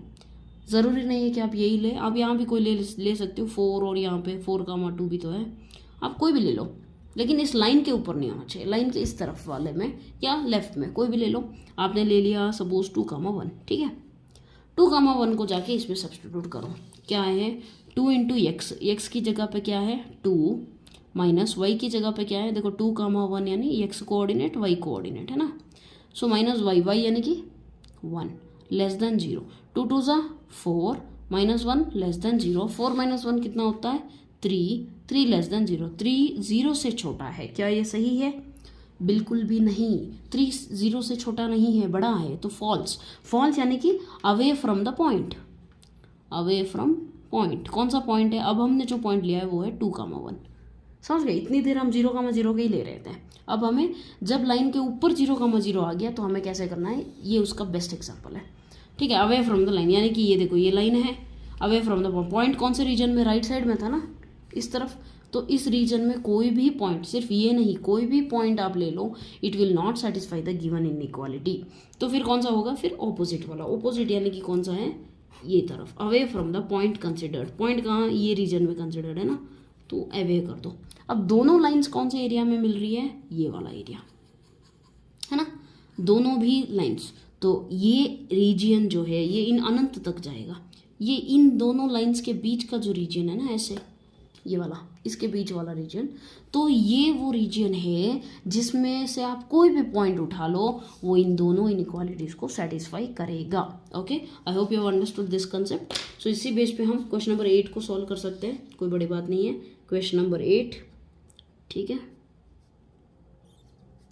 ज़रूरी नहीं है कि आप यही ले, आप यहाँ भी कोई ले सकते हो 4, और यहाँ पे 4, 2 भी तो है, आप कोई भी ले लो, लेकिन इस लाइन के ऊपर नहीं होना चाहिए, लाइन के इस तरफ वाले में या लेफ्ट में कोई भी ले लो। आपने ले लिया सपोज 2, 1, ठीक है। 2, 1 को जाके इसमें सब्सटीट्यूट करो, क्या है 2 इंटू एक्स, एक्स की जगह पे क्या है 2, माइनस वाई की जगह पे क्या है, देखो 2, 1 यानी एक्स कोऑर्डिनेट वाई कोऑर्डिनेट है ना, सो माइनस वाई, वाई यानी कि 1 लेस देन 0, 2 2 ज़ा 4 माइनस 1 लेस देन 0, 4 माइनस 1 कितना होता है 3, 3 लेस देन 0, 3 0 से छोटा है, क्या ये सही है? बिल्कुल भी नहीं, 3 0 से छोटा नहीं है, बड़ा है, तो फॉल्स। फॉल्स यानी कि away from the point, away from point, कौन सा पॉइंट है? अब हमने जो पॉइंट लिया है वो है 2, 1, समझ गए? इतनी देर हम 0, 0 के ही ले रहे थे, अब हमें जब लाइन के ऊपर 0, 0 आ गया तो हमें कैसे करना है, ये उसका बेस्ट एग्जाम्पल है, ठीक है। अवे फ्रॉम द लाइन यानी कि ये देखो ये लाइन है, अवे फ्रॉम द पॉइंट कौन से रीजन में, राइट साइड में था ना, इस तरफ, तो इस रीजन में कोई भी पॉइंट, सिर्फ ये नहीं कोई भी पॉइंट आप ले लो, it will not satisfy the given inequality, तो फिर कौन सा होगा, फिर ऑपोजिट वाला, ऑपोजिट यानी कि कौन सा है, ये तरफ, away from the point considered, point कहाँ, ये रीजन में कंसिडर्ड है ना, तो अवे कर दो। अब दोनों लाइंस कौन से एरिया में मिल रही है, ये वाला एरिया है ना, दोनों भी लाइंस, तो ये रीजियन जो है ये इन अनंत तक जाएगा, ये इन दोनों लाइंस के बीच का जो रीजन है ना, ऐसे ये वाला, इसके बीच वाला रीजन, तो ये वो रीजन है जिसमें से आप कोई भी पॉइंट उठा लो वो इन दोनों इनइक्वालिटीज को सेटिस्फाई करेगा। Okay, I hope you have understood this concept. So इसी बेस पे हम क्वेश्चन नंबर 8 को सॉल्व कर सकते हैं, कोई बड़ी बात नहीं है, क्वेश्चन नंबर 8, ठीक है।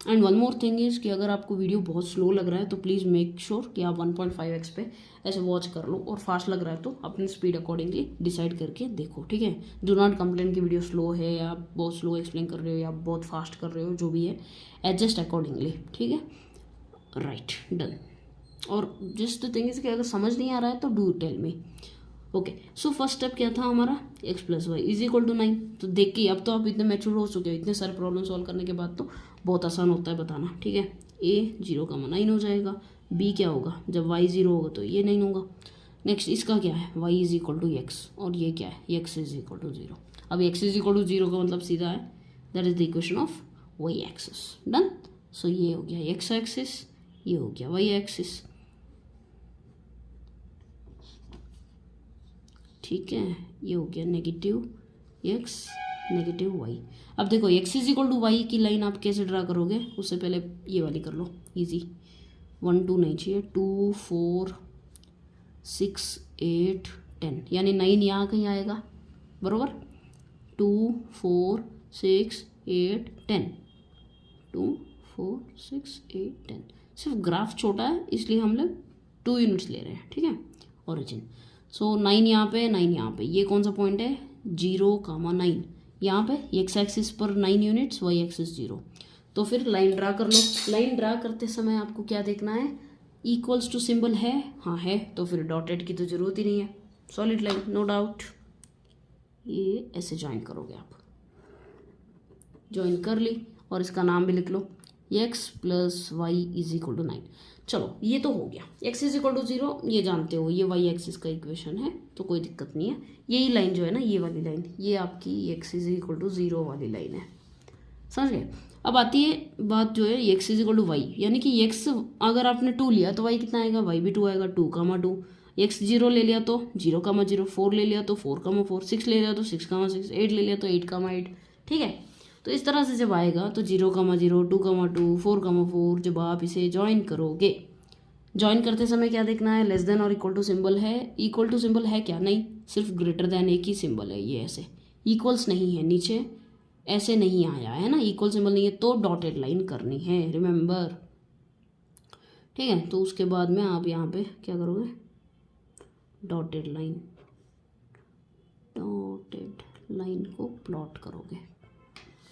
And one more thing is कि अगर आपको वीडियो बहुत स्लो लग रहा है तो प्लीज़ मेक श्योर कि आप 1.5x पे ऐसे वॉच कर लो, और फास्ट लग रहा है तो अपनी स्पीड अकॉर्डिंगली डिसाइड करके देखो, ठीक है। डू नॉट कंप्लेन कि वीडियो स्लो है या आप बहुत स्लो एक्सप्लेन कर रहे हो या आप बहुत फास्ट कर रहे हो, जो भी है एडजस्ट अकॉर्डिंगली, ठीक है, राइट, डन। और जस्ट द थिंग इज़ कि अगर समझ नहीं आ रहा है तो do tell me. Okay, so first step क्या था हमारा, x + y = 9, तो देखिए अब तो आप इतने मैच्योर हो चुके हो, इतने सारे प्रॉब्लम सॉल्व करने के बाद तो बहुत आसान होता है बताना, ठीक है। a 0,9 हो जाएगा, b क्या होगा, जब y 0 होगा तो ये 9 होगा। नेक्स्ट इसका क्या है, y = x, और ये क्या है, x = 0। अब x = 0 का मतलब सीधा है, that is the equation of y axis, done. So ये हो गया x एक्सिस, ये हो गया y एक्सिस, ठीक है, ये हो गया -x -y। अब देखो x = y की लाइन आप कैसे ड्रा करोगे, उससे पहले ये वाली कर लो, इजी, 1 2 नहीं चाहिए, 2 4 6 8 10, यानी 9 यहाँ कहीं आएगा, बरोबर, 2 4 6 8 10, 2 4 6 8 10, सिर्फ ग्राफ छोटा है इसलिए हम लोग 2 यूनिट्स ले रहे हैं, ठीक है, ओरिजिन। सो 9 यहाँ पे, 9 यहाँ पे, ये कौन सा पॉइंट है, 0,9, यहाँ पे x एक्सिस पर 9 यूनिट्स, y एक्सिस 0, तो फिर लाइन ड्रा कर लो। लाइन ड्रा करते समय आपको क्या देखना है, इक्वल्स टू सिंबल है, हाँ है, तो फिर डॉटेड की तो ज़रूरत ही नहीं है, सॉलिड लाइन नो डाउट, ये ऐसे ज्वाइन करोगे आप, ज्वाइन कर ली, और इसका नाम भी लिख लो, x + y = 9। चलो ये तो हो गया, x = 0 ये जानते हो, ये y एक्सिस का इक्वेशन है तो कोई दिक्कत नहीं है। यही लाइन जो है ना, ये वाली लाइन, ये आपकी x = 0 वाली लाइन है, समझ गए। अब आती है बात जो है x = y, यानी कि x अगर आपने 2 लिया तो y कितना आएगा, y भी 2 आएगा, 2,2, x 0 ले लिया तो 0,0, 4 ले लिया तो 4,4, 6 ले लिया तो 6,6, 8 ले लिया तो 8,8, ठीक है। तो इस तरह से जब आएगा तो 0,0, 2,2, 4,4, जब आप इसे ज्वाइन करोगे, ज्वाइन करते समय क्या देखना है, लेस देन और इक्वल टू सिंबल है, इक्वल टू सिंबल है क्या, नहीं, सिर्फ ग्रेटर देन एक ही सिंबल है, ये ऐसे, इक्वल्स नहीं है, नीचे ऐसे नहीं आया है ना, इक्वल सिंबल नहीं है तो डॉटेड लाइन करनी है, रिमेंबर, ठीक है। तो उसके बाद में आप यहाँ पे क्या करोगे, डॉटेड लाइन को प्लॉट करोगे,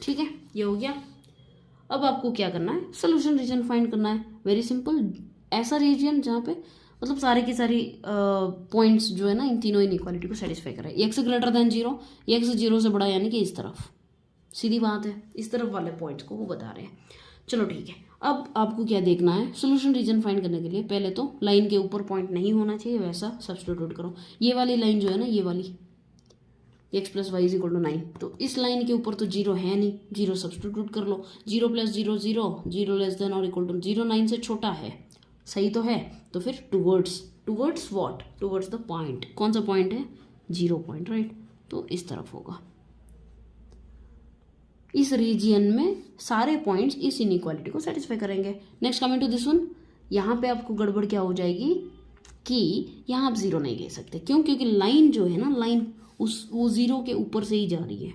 ठीक है, ये हो गया। अब आपको क्या करना है, सोल्यूशन रीजन फाइंड करना है, वेरी सिंपल, ऐसा रीजन जहाँ पे मतलब सारे की सारी पॉइंट्स जो है ना इन तीनों इनइक्वालिटी को सेटिस्फाई करे, x > 0, x 0 से बड़ा यानी कि इस तरफ, सीधी बात है, इस तरफ वाले पॉइंट्स को वो बता रहे हैं। चलो ठीक है, अब आपको क्या देखना है, सोल्यूशन रीजन फाइंड करने के लिए पहले तो लाइन के ऊपर पॉइंट नहीं होना चाहिए, वैसा सब्स्टिट्यूट करो। ये वाली लाइन जो है ना, ये वाली x plus y is equal to 9, तो इस लाइन के ऊपर तो जीरो है नहीं, जीरो सब्स्टिट्यूट कर लो। 0 प्लस 0 0, 0 लेस देन और इक्वल टू 0, 9 से छोटा है, सही तो है। तो फिर towards what, towards the point. कौन सा पॉइंट है, 0 पॉइंट, राइट। तो इस तरफ होगा, इस रीजियन में सारे पॉइंट्स इस इनइक्वालिटी को सेटिस्फाई करेंगे। Next coming to this one, यहाँ पे आपको गड़बड़ क्या हो जाएगी कि यहाँ आप 0 नहीं ले सकते। क्यों? क्योंकि लाइन जो है ना, लाइन वो 0 के ऊपर से ही जा रही है।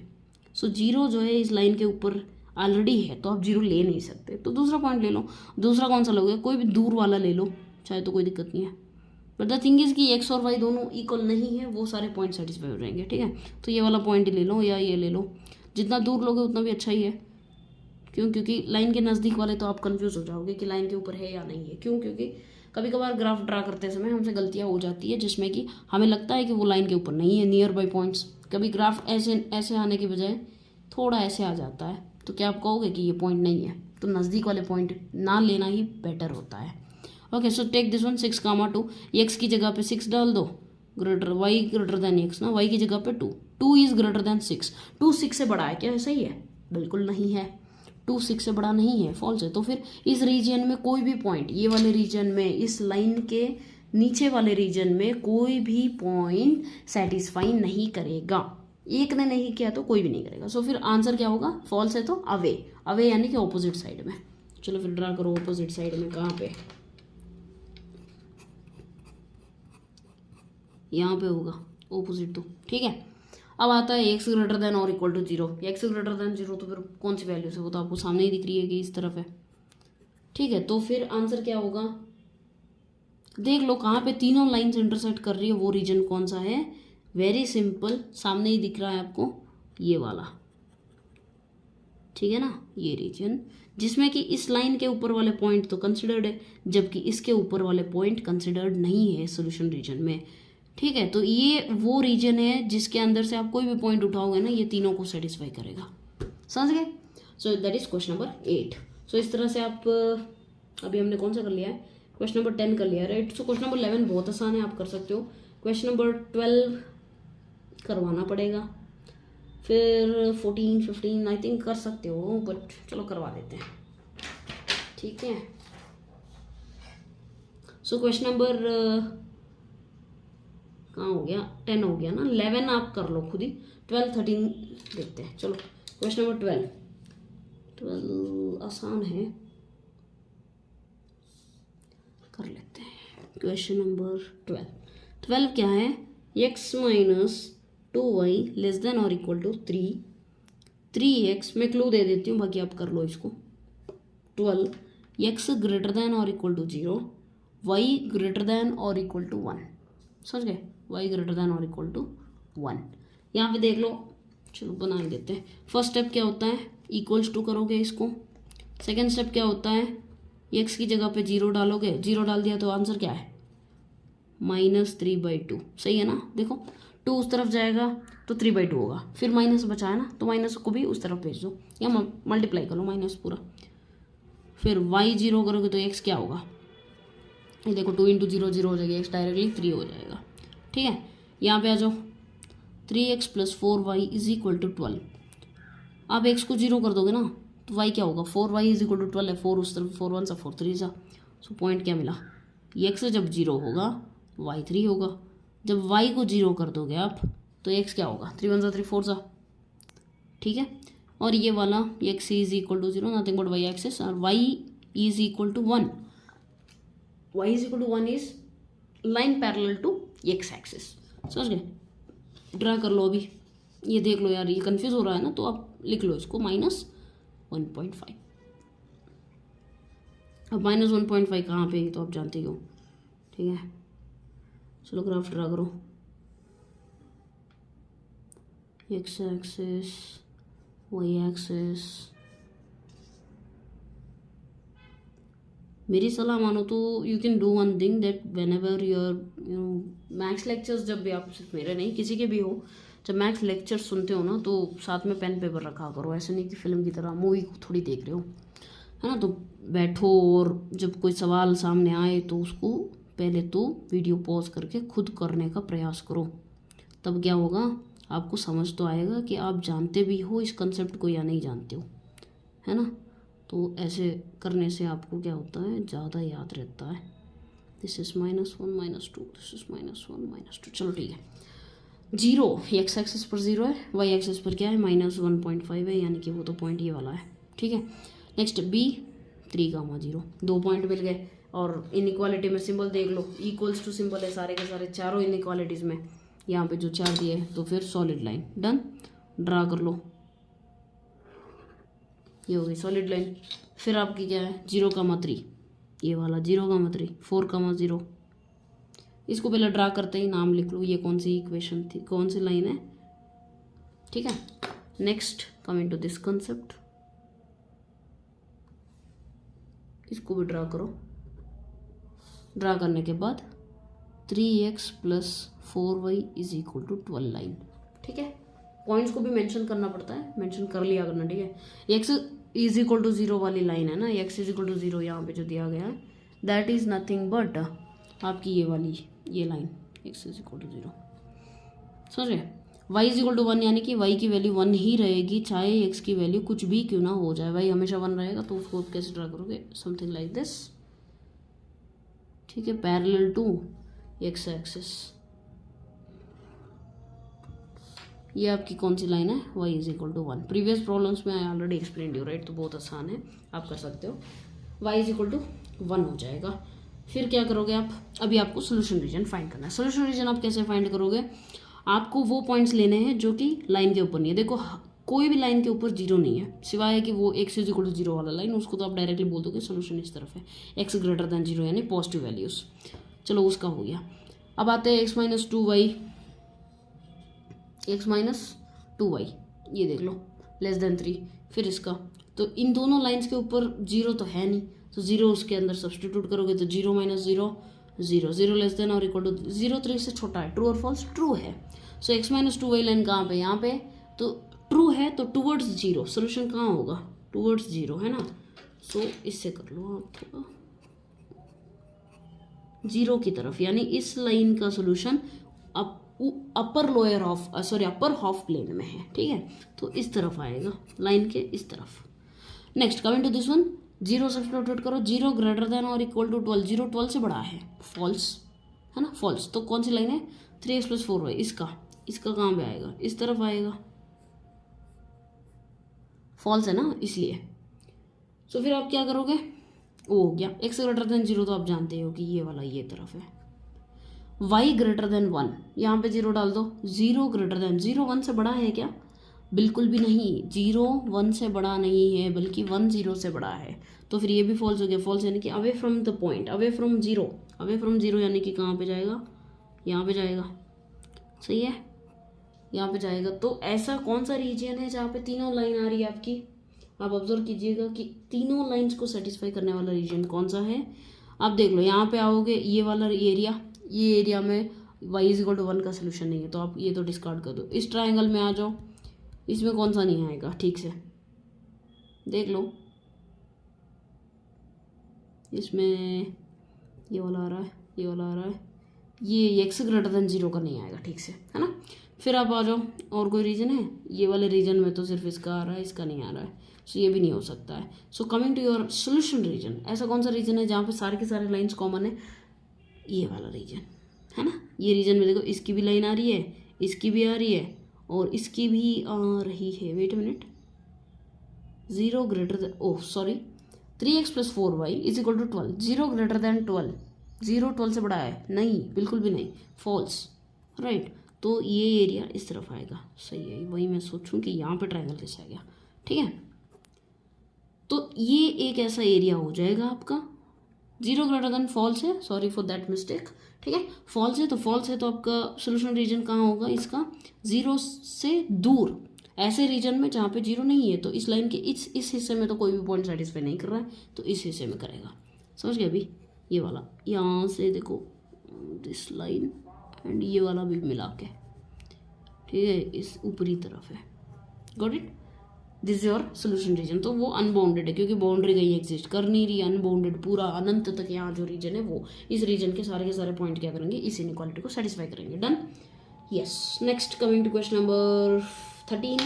सो 0 जो है इस लाइन के ऊपर ऑलरेडी है, तो आप 0 ले नहीं सकते। तो दूसरा पॉइंट ले लो। दूसरा कौन सा लोगे, कोई भी दूर वाला ले लो, चाहे तो कोई दिक्कत नहीं है। बट द थिंग इज कि x और y दोनों इक्वल नहीं है, वो सारे पॉइंट सेटिस्फाई हो जाएंगे, ठीक है। तो ये वाला पॉइंट ही ले लो या ये ले लो, जितना दूर लोगे उतना भी अच्छा ही है। क्यों? क्योंकि लाइन के नज़दीक वाले तो आप कंफ्यूज हो जाओगे कि लाइन के ऊपर है या नहीं है। क्यों? क्योंकि कभी कभार ग्राफ ड्रा करते समय हमसे गलतियाँ हो जाती है, जिसमें कि हमें लगता है कि वो लाइन के ऊपर नहीं है, नियर बाई पॉइंट्स। कभी ग्राफ ऐसे आने के बजाय थोड़ा ऐसे आ जाता है, तो क्या आप कहोगे कि ये पॉइंट नहीं है? तो नज़दीक वाले पॉइंट ना लेना ही बेटर होता है। Okay, so take this one 6,2, x की जगह पे 6 डाल दो, greater y greater than x ना, y की जगह पे 2 इज ग्रेटर देन 6। 2 6 से बड़ा है क्या? सही है? बिल्कुल नहीं है, 2 6 से बड़ा नहीं है, फॉल्स है। तो फिर इस रीजन में कोई भी पॉइंट, ये वाले रीजन में, इस लाइन के नीचे वाले रीजन में कोई भी पॉइंट सेटिस्फाई नहीं करेगा। एक ने नहीं किया तो कोई भी नहीं करेगा। सो फिर आंसर क्या होगा? फॉल्स है तो अवे यानी कि ऑपोजिट साइड में। चलो फिर ड्रा करो ऑपोजिट साइड में, कहाँ पे? यहाँ पे होगा ऑपोजिट, तो ठीक है। अब आता है x ग्रेटर देन और equal to 0। x greater than 0 तो फिर कौन सी वैल्यू से, वो तो आपको सामने ही दिख रही है कि इस तरफ है, ठीक है। तो फिर आंसर क्या होगा? देख लो कहाँ पे तीनों लाइंस इंटरसेक्ट कर रही है, वो रीजन कौन सा है? वेरी सिंपल, सामने ही दिख रहा है आपको, ये वाला, ठीक है ना, ये रीजन, जिसमें कि इस लाइन के ऊपर वाले पॉइंट तो कंसिडर्ड है, जबकि इसके ऊपर वाले पॉइंट कंसिडर्ड नहीं है सोल्यूशन रीजन में, ठीक है। तो ये वो रीजन है जिसके अंदर से आप कोई भी पॉइंट उठाओगे ना, ये तीनों को सेटिस्फाई करेगा। समझ गए? सो दैट इज क्वेश्चन नंबर 8। सो इस तरह से आप, अभी हमने कौन सा कर लिया है? क्वेश्चन नंबर 10 कर लिया, राइट। सो क्वेश्चन नंबर 11 बहुत आसान है, आप कर सकते हो। क्वेश्चन नंबर 12 करवाना पड़ेगा, फिर 14 15 आई थिंक कर सकते हो, बट चलो करवा देते हैं, ठीक है। सो क्वेश्चन नंबर कहाँ हो गया? 10 हो गया ना, 11 आप कर लो खुद ही, 12 13 देखते हैं। चलो क्वेश्चन नंबर 12 आसान है, कर लेते हैं। क्वेश्चन नंबर 12 क्या है? x minus 2y less than और इक्वल टू 3x, मैं क्लू दे देती हूँ, बाकी आप कर लो इसको। 12 x ग्रेटर देन और equal to 0, y greater than और इक्वल टू 1। समझ गए? y ग्रेटर देन और इक्वल टू 1। यहाँ पे देख लो, चलो बना ही देते हैं। फर्स्ट स्टेप क्या होता है? इक्वल्स टू करोगे इसको। सेकेंड स्टेप क्या होता है? x की जगह पे 0 डालोगे, 0 डाल दिया तो आंसर क्या है? -3/2, सही है ना। देखो 2 उस तरफ जाएगा तो 3/2 होगा, फिर माइनस बचा है ना, तो माइनस को भी उस तरफ भेज दो या मल्टीप्लाई कर लो माइनस पूरा। फिर y 0 करोगे तो x क्या होगा? ये देखो 2 × 0 0 हो जाएगा, x डायरेक्टली 3 हो जाएगा, ठीक है। यहाँ पे आ जाओ, 3x + 4y is equal to 12। आप x को 0 कर दोगे ना तो y क्या होगा? 4y इज इक्वल टू 12 है, 4 उस तरफ, 4 1 4 3 सा। सो पॉइंट क्या मिला? x जब 0 होगा y 3 होगा। जब y को 0 कर दोगे आप तो x क्या होगा? 3 1 3 4 सा, ठीक है। और ये वाला x is equal to 0, nothing but y axis, और y is equal to 1। y is equal to 1 is line parallel to x axis. समझ गए? ड्रा कर लो अभी, ये देख लो यार, ये कंफ्यूज हो रहा है ना, तो आप लिख लो इसको -1.5। अब -1.5 कहाँ पे है तो आप जानते हो, ठीक है। चलो ग्राफ ड्रा करो, x एक्सिस, y एक्सिस। मेरी सलाह मानो तो you can do one thing, that when ever your maths lectures, जब भी आप, सिर्फ मेरे नहीं किसी के भी हो, जब मैथ्स लेक्चर्स सुनते हो ना तो साथ में पेन पेपर रखा करो। ऐसे नहीं कि फिल्म की तरह मूवी को थोड़ी देख रहे हो, है ना। तो बैठो और जब कोई सवाल सामने आए तो उसको पहले तो वीडियो पॉज करके खुद करने का प्रयास करो, तब क्या होगा, आपको समझ तो आएगा कि आप जानते भी हो इस कंसेप्ट को या नहीं जानते हो, है ना। तो ऐसे करने से आपको क्या होता है, ज़्यादा याद रहता है। This is -1 -2, this is -1 -2। चलो ठीक है। 0 एक्स एक्सिस पर 0 है, वाई एक्सिस पर क्या है -1.5 है, यानी कि वो तो पॉइंट ये वाला है, ठीक है। नेक्स्ट B 3,0, 2 पॉइंट मिल गए। और इनइक्वालिटी में सिंबल देख लो, इक्वल्स टू सिंबल है सारे के सारे चारों इनइक्वालिटीज़ में, यहाँ पे जो 4 दिए तो फिर सॉलिड लाइन डन, ड्रा कर लो, ये हो गई सॉलिड लाइन। फिर आपकी क्या है 0,3, ये वाला 0,3, 4,0। इसको पहले ड्रा करते ही नाम लिख लो, ये कौन सी इक्वेशन थी, कौन सी लाइन है, ठीक है। Next coming to this concept, इसको भी ड्रा करो। ड्रा करने के बाद 3x + 4y = 12 लाइन, ठीक है। पॉइंट्स को भी मेंशन करना पड़ता है, मेंशन कर लिया करना, ठीक है। x = 0 वाली लाइन है ना, x = 0 यहाँ पे जो दिया गया है, दैट इज़ नथिंग बट आपकी ये वाली ये लाइन x = 0, समझ रहे। y = 1 यानी कि y की वैल्यू 1 ही रहेगी, चाहे x की वैल्यू कुछ भी क्यों ना हो जाए, y हमेशा 1 रहेगा। तो उसको कैसे ड्रा करोगे, समथिंग लाइक दिस, ठीक है, पैरेलल टू x एक्सिस। ये आपकी कौन सी लाइन है, y = 1। प्रीवियस प्रॉब्लम्स में I already explain you, right, तो बहुत आसान है, आप कर सकते हो। y = 1 हो जाएगा। फिर क्या करोगे आप, अभी आपको सोल्यूशन रीजन फाइंड करना है। सोल्यूशन रीजन आप कैसे फाइंड करोगे, आपको वो पॉइंट्स लेने हैं जो कि लाइन के ऊपर नहीं है। देखो कोई भी लाइन के ऊपर 0 नहीं है, सिवाय कि वो x = 0 वाला लाइन, उसको तो आप डायरेक्टली बोल दोगे सोल्यूशन इस तरफ है, x > 0 यानी पॉजिटिव वैल्यूज। चलो उसका हो गया। अब आते हैं x - 2y, ये देख लो <3। फिर इसका, तो इन दोनों लाइंस के ऊपर 0 तो है नहीं, तो 0 उसके अंदर सब्सटीट्यूट करोगे तो 0 - 0 0 0 <= 0 3 से छोटा है, ट्रू और फॉल्स, ट्रू है। सो x - 2y लाइन कहाँ पे, यहाँ पे, तो ट्रू है तो टूवर्ड्स 0, सोल्यूशन कहाँ होगा, टूवर्ड्स 0, है ना। सो इससे कर लो आप थोड़ा 0 की तरफ, यानी इस लाइन का सोल्यूशन अपर हाफ प्लेन में है, ठीक है। तो इस तरफ आएगा, लाइन के इस तरफ। Next coming to this one, 0 substitute करो, 0 > or = 12, 0 12 से बड़ा है, फॉल्स, है ना, फॉल्स। तो कौन सी लाइन है, 3x + 4y, इसका कहाँ पे आएगा, इस तरफ आएगा, फॉल्स है ना, इसलिए। सो फिर आप क्या करोगे, वो हो गया x > 0, तो आप जानते हो कि ये वाला ये तरफ है। y > 1, यहाँ पे 0 डाल दो, 0 > 0 1 से बड़ा है क्या, बिल्कुल भी नहीं, 0 1 से बड़ा नहीं है, बल्कि 1 0 से बड़ा है। तो फिर ये भी फॉल्स हो गया, फॉल्स यानी कि away from the point, away from zero यानी कि कहाँ पे जाएगा, यहाँ पे जाएगा, सही है, यहाँ पे जाएगा। तो ऐसा कौन सा रीजन है जहाँ पे तीनों लाइन आ रही है आपकी, आप ऑब्जर्व कीजिएगा कि तीनों लाइंस को सेटिस्फाई करने वाला रीजन कौन सा है। आप देख लो, यहाँ पे आओगे, ये वाला एरिया, ये एरिया में y = 1 का सोल्यूशन नहीं है, तो आप ये तो डिस्कार्ड कर दो। इस ट्राइंगल में आ जाओ, इसमें कौन सा नहीं आएगा, ठीक से देख लो, इसमें ये वाला आ रहा है, ये वाला आ रहा है, ये x > 0 का नहीं आएगा, ठीक से, है ना। फिर आप आ जाओ, और कोई रीजन है, ये वाले रीजन में तो सिर्फ इसका आ रहा है, इसका नहीं आ रहा है, सो ये भी नहीं हो सकता है। So coming to your solution region, ऐसा कौन सा रीजन है जहाँ पे सारे के सारे लाइन्स कॉमन है, ये वाला रीजन, है ना। ये रीजन में देखो, इसकी भी लाइन आ रही है, इसकी भी आ रही है, और इसकी भी आ रही है, वेट मिनट, 0 > 3x + 4y = 12, 0 > 12, 0 12 से बड़ा है नहीं, बिल्कुल भी नहीं, फॉल्स, राइट। तो ये एरिया इस तरफ आएगा, सही है, वही मैं सोचूं कि यहाँ पे ट्रायंगल कैसे आ गया, ठीक है। तो ये एक ऐसा एरिया हो जाएगा आपका, 0 <= फॉल्स है, सॉरी फॉर दैट मिस्टेक, ठीक है, फॉल्स है तो आपका सोल्यूशन रीजन कहाँ होगा, इसका 0 से दूर, ऐसे रीजन में जहाँ पे 0 नहीं है। तो इस लाइन के इस हिस्से में तो कोई भी पॉइंट सेटिस्फाई नहीं कर रहा है, तो इस हिस्से में करेगा, समझ गए। अभी ये वाला यहाँ से देखो, दिस लाइन एंड ये वाला भी मिला के, ठीक है, इस ऊपरी तरफ है, got it. This is your solution region. तो वो अनबाउंडेड है क्योंकि बाउंड्री कहीं एग्जिस्ट कर नहीं रही, अनबाउंडेड पूरा अनंत तक यहाँ जो रीजन है वो, इस रीजन के सारे पॉइंट क्या करेंगे, इस इनइक्वालिटी को सेटिस्फाई करेंगे। Done. Yes, next coming to question number 13।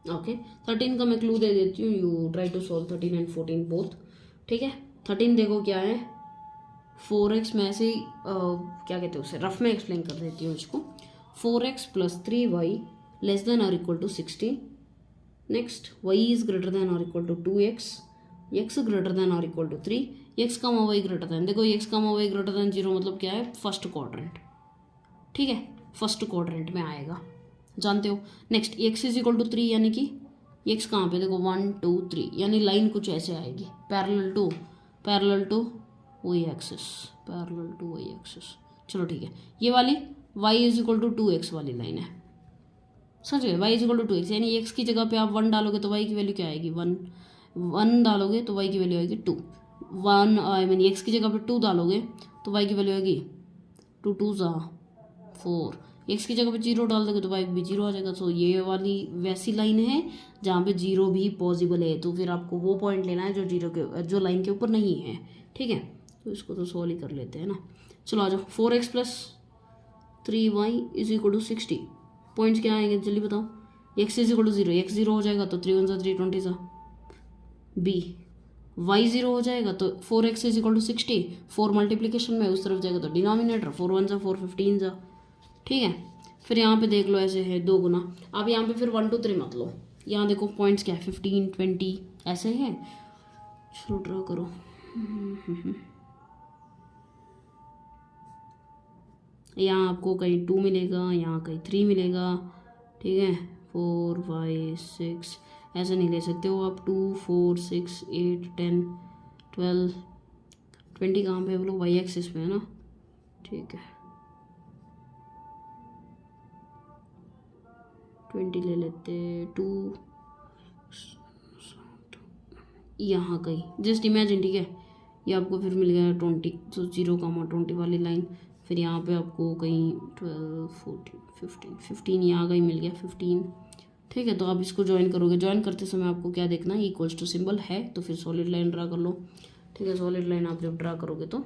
Okay, 13 का मैं क्लू दे देती हूँ, you try to solve 13 and 14 both. ठीक है, 13 देखो क्या है, 4x में ऐसे ही क्या कहते हैं उसे, रफ में एक्सप्लेन कर देती हूँ इसको। 4x plus 3y less than और equal to 16। Next, y is greater than और equal to 2x, x greater than और इक्वल टू 3, x का y ग्रेटर देन, देखो x का y ग्रेटर देन 0 मतलब क्या है, फर्स्ट क्वाड्रेंट। ठीक है, फर्स्ट क्वाड्रेंट में आएगा, जानते हो। Next, x is equal to 3 यानी कि x कहाँ पे, देखो 1 2 3, यानी लाइन कुछ ऐसे आएगी parallel to y axis, parallel to y axis. चलो ठीक है, ये वाली y is equal to 2x वाली लाइन है, समझ गए। y is equal to 2x यानी x की जगह पे आप 1 डालोगे तो y की वैल्यू क्या आएगी, 1 डालोगे तो y की वैल्यू आएगी 2, 1 आई मीन x की जगह पे 2 डालोगे तो y की वैल्यू आएगी 2 2 4, x की जगह पे 0 डाल दोगे तो y भी 0 आ जाएगा। तो ये वाली वैसी लाइन है जहाँ पे 0 भी पॉसिबल है, तो फिर आपको वो पॉइंट लेना है जो लाइन के ऊपर नहीं है। ठीक है, तो इसको तो सॉल्व ही कर लेते हैं ना। चलो आ जाओ, 4x plus 3y is equal to 60, points क्या आएंगे जल्दी बताओ। x is equal to 0, x 0 हो जाएगा तो 3 1 3 20 b, y 0 हो जाएगा तो 4x is equal to 60, 4 multiplication में उस तरफ जाएगा तो डिनोमिनेटर 4 1 4 15। ठीक है, फिर यहाँ पे देख लो ऐसे है 2 गुना, अब यहाँ पे फिर 1 2 3 मत लो, यहाँ देखो पॉइंट्स क्या है 15 20 ऐसे हैं। चलो ड्रा करो, यहाँ आपको कहीं 2 मिलेगा, यहाँ कहीं 3 मिलेगा। ठीक है, 4 5 6 ऐसे नहीं ले सकते हो आप, 2 4 6 8 10 12 20 कहाँ पे, बोलो वाई एक्सिस पे है ना। ठीक है, 20 ले लेते, 2 यहाँ कहीं जस्ट इमेजिन। ठीक है, ये आपको फिर मिल गया 20, तो 0 20 वाली लाइन, फिर यहाँ पे आपको कहीं 12 14 15 यहाँ कहीं मिल गया 15। ठीक है, तो आप इसको ज्वाइन करोगे, ज्वाइन करते समय आपको क्या देखना है, इक्वल्स टू सिंबल है तो फिर सॉलिड लाइन ड्रा कर लो। ठीक है, सॉलिड लाइन आप जब ड्रा करोगे तो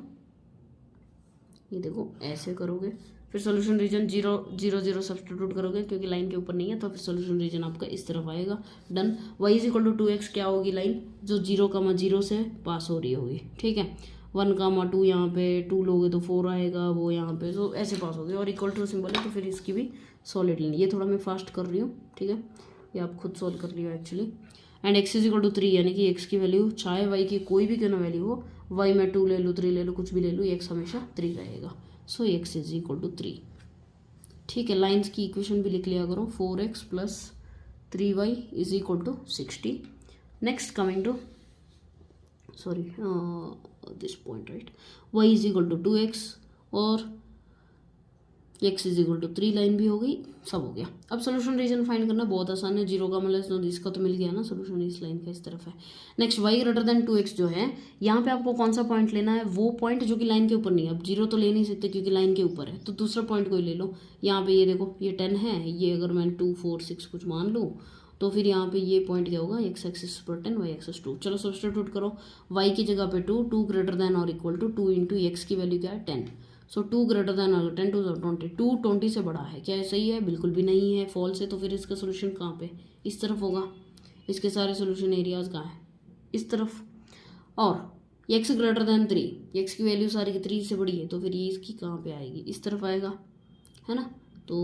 ये देखो ऐसे करोगे, फिर सॉल्यूशन रीजन 0 0 0 सब्स्टिट्यूट करोगे क्योंकि लाइन के ऊपर नहीं है, तो फिर सॉल्यूशन रीजन आपका इस तरफ आएगा। Done. y is equal to 2x क्या होगी लाइन, जो 0 से पास हो रही होगी। ठीक है, 1 2 यहाँ पे 2 लोगे तो 4 आएगा, वो यहाँ पे तो ऐसे पास होगी, और इक्वल टू सिंबल है तो फिर इसकी भी सॉलिड लाइन। ये थोड़ा मैं फास्ट कर रही हूँ, ठीक है, ये आप खुद सॉल्व कर लियो actually. And x is equal to 3 यानी कि x की वैल्यू चाहे y की कोई भी क्यों ना वैल्यू हो, y में 2 ले लूँ 3 ले लूँ कुछ भी ले लूँ, x हमेशा 3 रहेगा। सो x इज इक्वल टू 3। ठीक है, लाइंस की इक्वेशन भी लिख लिया करो, 4x plus 3y is equal to 60। Next coming to sorry this point right, y is equal to 2x और x is equal to 3 line भी हो गई, सब हो गया। अब सोल्यूशन रीजन फाइंड करना बहुत आसान है, 0 का मतलब इसका तो मिल गया ना, सोल्यूशन इस लाइन का इस तरफ है। Next, y greater then 2x जो है, यहाँ पे आपको कौन सा पॉइंट लेना है, वो पॉइंट जो कि लाइन के ऊपर नहीं है। अब 0 तो ले नहीं सकते क्योंकि लाइन के ऊपर है, तो दूसरा पॉइंट कोई ले लो। यहाँ पे ये देखो ये 10 है, ये अगर मैं 2 4 6 कुछ मान लूँ तो फिर यहाँ पे ये पॉइंट क्या होगा, x एक्सिस पर 10 y एक्सिस 2। चलो सब्स्टिट्यूट करो, y की जगह पे 2 ग्रेटर देन और इक्वल टू 2 इंटू x की वैल्यू क्या है 10। सो 2 ग्रेटर देन 10 टू 20, 2 20 से बड़ा है क्या, सही है, बिल्कुल भी नहीं है, फॉल्स है। तो फिर इसका सोल्यूशन कहाँ पे, इस तरफ होगा। इसके सारे सोल्यूशन एरियाज कहाँ है, इस तरफ। और x ग्रेटर देन 3, x की वैल्यू सारी की 3 से बड़ी है तो फिर ये इसकी कहाँ पे आएगी, इस तरफ आएगा, है ना। तो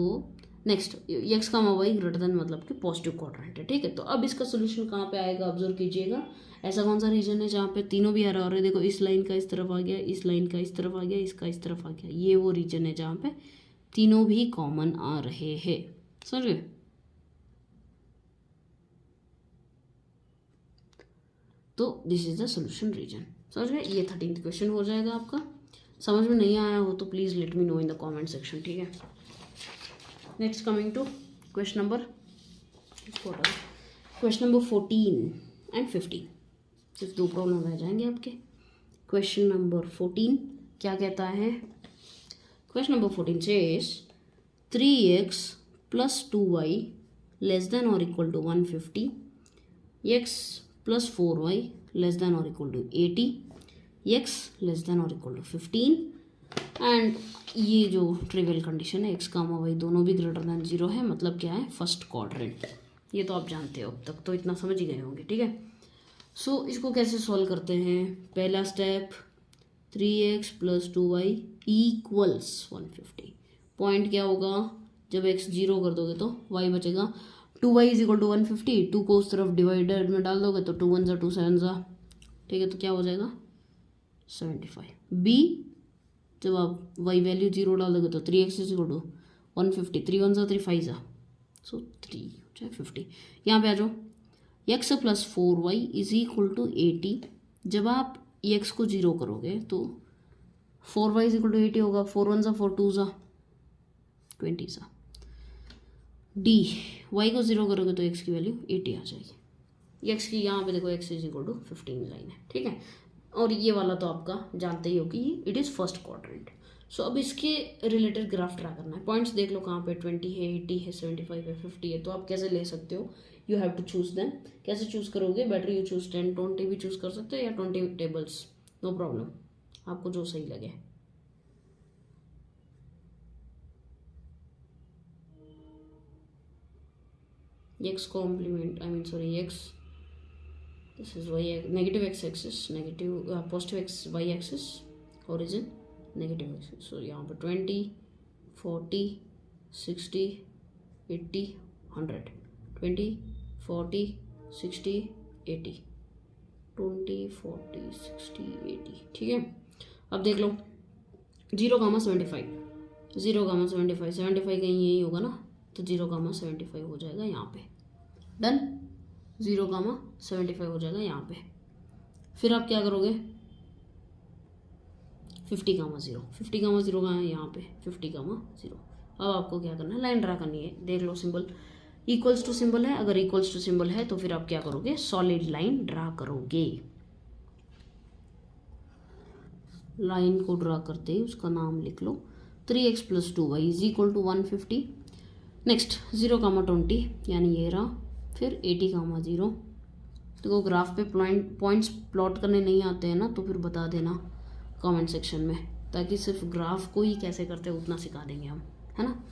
नेक्स्ट, x का y ग्रेटर देन मतलब कि पॉजिटिव क्वाड्रेंट है। ठीक है, तो अब इसका सोल्यूशन कहाँ पे आएगा, ऑब्जर्व कीजिएगा। ऐसा कौन सा रीजन है जहाँ पे तीनों भी आ रहे, देखो इस लाइन का इस तरफ आ गया, इस लाइन का इस तरफ आ गया, इसका इस तरफ आ गया, ये वो रीजन है जहाँ पे तीनों भी कॉमन आ रहे हैं, समझ गए। तो this is the solution region, समझ गए। ये 13th क्वेश्चन हो जाएगा आपका। समझ में नहीं आया हो तो please let me know in the comment section, ठीक है। Next coming to question number 14 and 15, सिर्फ 2 प्रॉब्लम रह जाएंगे आपके। क्वेश्चन नंबर 14 क्या कहता है, question number 14 says 3x plus 2y less than और equal to 150, x plus 4y less than और equal to 80, x less than और इक्वल टू 15 एंड ये जो ट्रिवियल कंडीशन है x कामा y दोनों भी ग्रेटर देन 0 है, मतलब क्या है, फर्स्ट क्वाड्रेंट। ये तो आप जानते हो, अब तक तो इतना समझ ही गए होंगे, ठीक है। सो इसको कैसे सॉल्व करते हैं? पहला step 3x plus 2y equals 150। Point क्या होगा, जब x 0 कर दोगे तो y बचेगा 2y इज इक्वल टू 150, 2 को उस तरफ डिवाइडर में डाल दोगे तो 2 1 ज़ा 2 7 ज़ा, ठीक है, तो क्या हो जाएगा 75। b जब आप y वैल्यू 0 डाल दोगे तो 3x इज इक्वल टू 150, 3 1 ज़ा 3 5 ज़ा, सो 3 50। यहाँ पे आ जाओ, x plus 4y is equal to 80। जब आप x को 0 करोगे तो 4y इज इक्वल टू 80 होगा, 4 1 ज़ा 4 2 ज़ा 20 ज़ा। d y को 0 करोगे तो x की वैल्यू 80 आ जाएगी। x की यहाँ पे देखो x is equal to 15 line है, ठीक है। और ये वाला तो आपका जानते ही हो कि इट इज़ फर्स्ट क्वाड्रेंट। सो अब इसके रिलेटेड ग्राफ ड्रा करना है। पॉइंट्स देख लो कहाँ पे, 20 है, 80 है, 75 है, 50 है, तो आप कैसे ले सकते हो, you have to choose them. कैसे चूज करोगे, बेटर यू चूज 10 20 भी चूज कर सकते हो या 20 टेबल्स, नो प्रॉब्लम, आपको जो सही लगे। x complement, I mean sorry, x, this is y, negative x axis, negative positive x y axis, origin negative axis। so यहाँ पे 20 40 60 80 100, 20 40 60 80, 20 40 60 80, ठीक है। अब देख लो 0,75, 0,75, 75 कहीं यही होगा ना, तो 0,75 हो जाएगा यहाँ पे, डन। 0,75 हो जाएगा यहाँ पे। फिर आप क्या करोगे, 50,0, 50,0 कहाँ है, यहाँ पे 50,0। अब आपको क्या करना है, लाइन ड्रा करनी है। देख लो सिंबल इक्वल्स टू सिंबल है, अगर इक्वल्स टू सिंबल है तो फिर आप क्या करोगे, सॉलिड लाइन ड्रा करोगे। लाइन को ड्रा करते ही उसका नाम लिख लो, 3x plus 2y is equal to 150। Next 0,20 यानी ये रहा, फिर 80,0। तो ग्राफ पे पॉइंट्स प्लॉट करने नहीं आते हैं ना, तो फिर बता देना कमेंट सेक्शन में, ताकि सिर्फ ग्राफ को ही कैसे करते हैं उतना सिखा देंगे हम, है ना।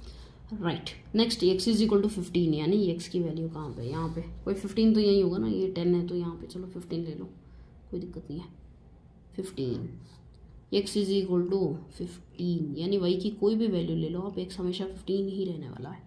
Right, next x is equal to 15, यानी x की वैल्यू कहाँ पे, यहाँ पे। कोई 15 तो यही होगा ना, ये 10 है तो यहाँ पे चलो 15 ले लो, कोई दिक्कत नहीं है। 15 x इज इक्वल टू 15, यानी y की कोई भी वैल्यू ले लो आप, x हमेशा 15 ही रहने वाला है,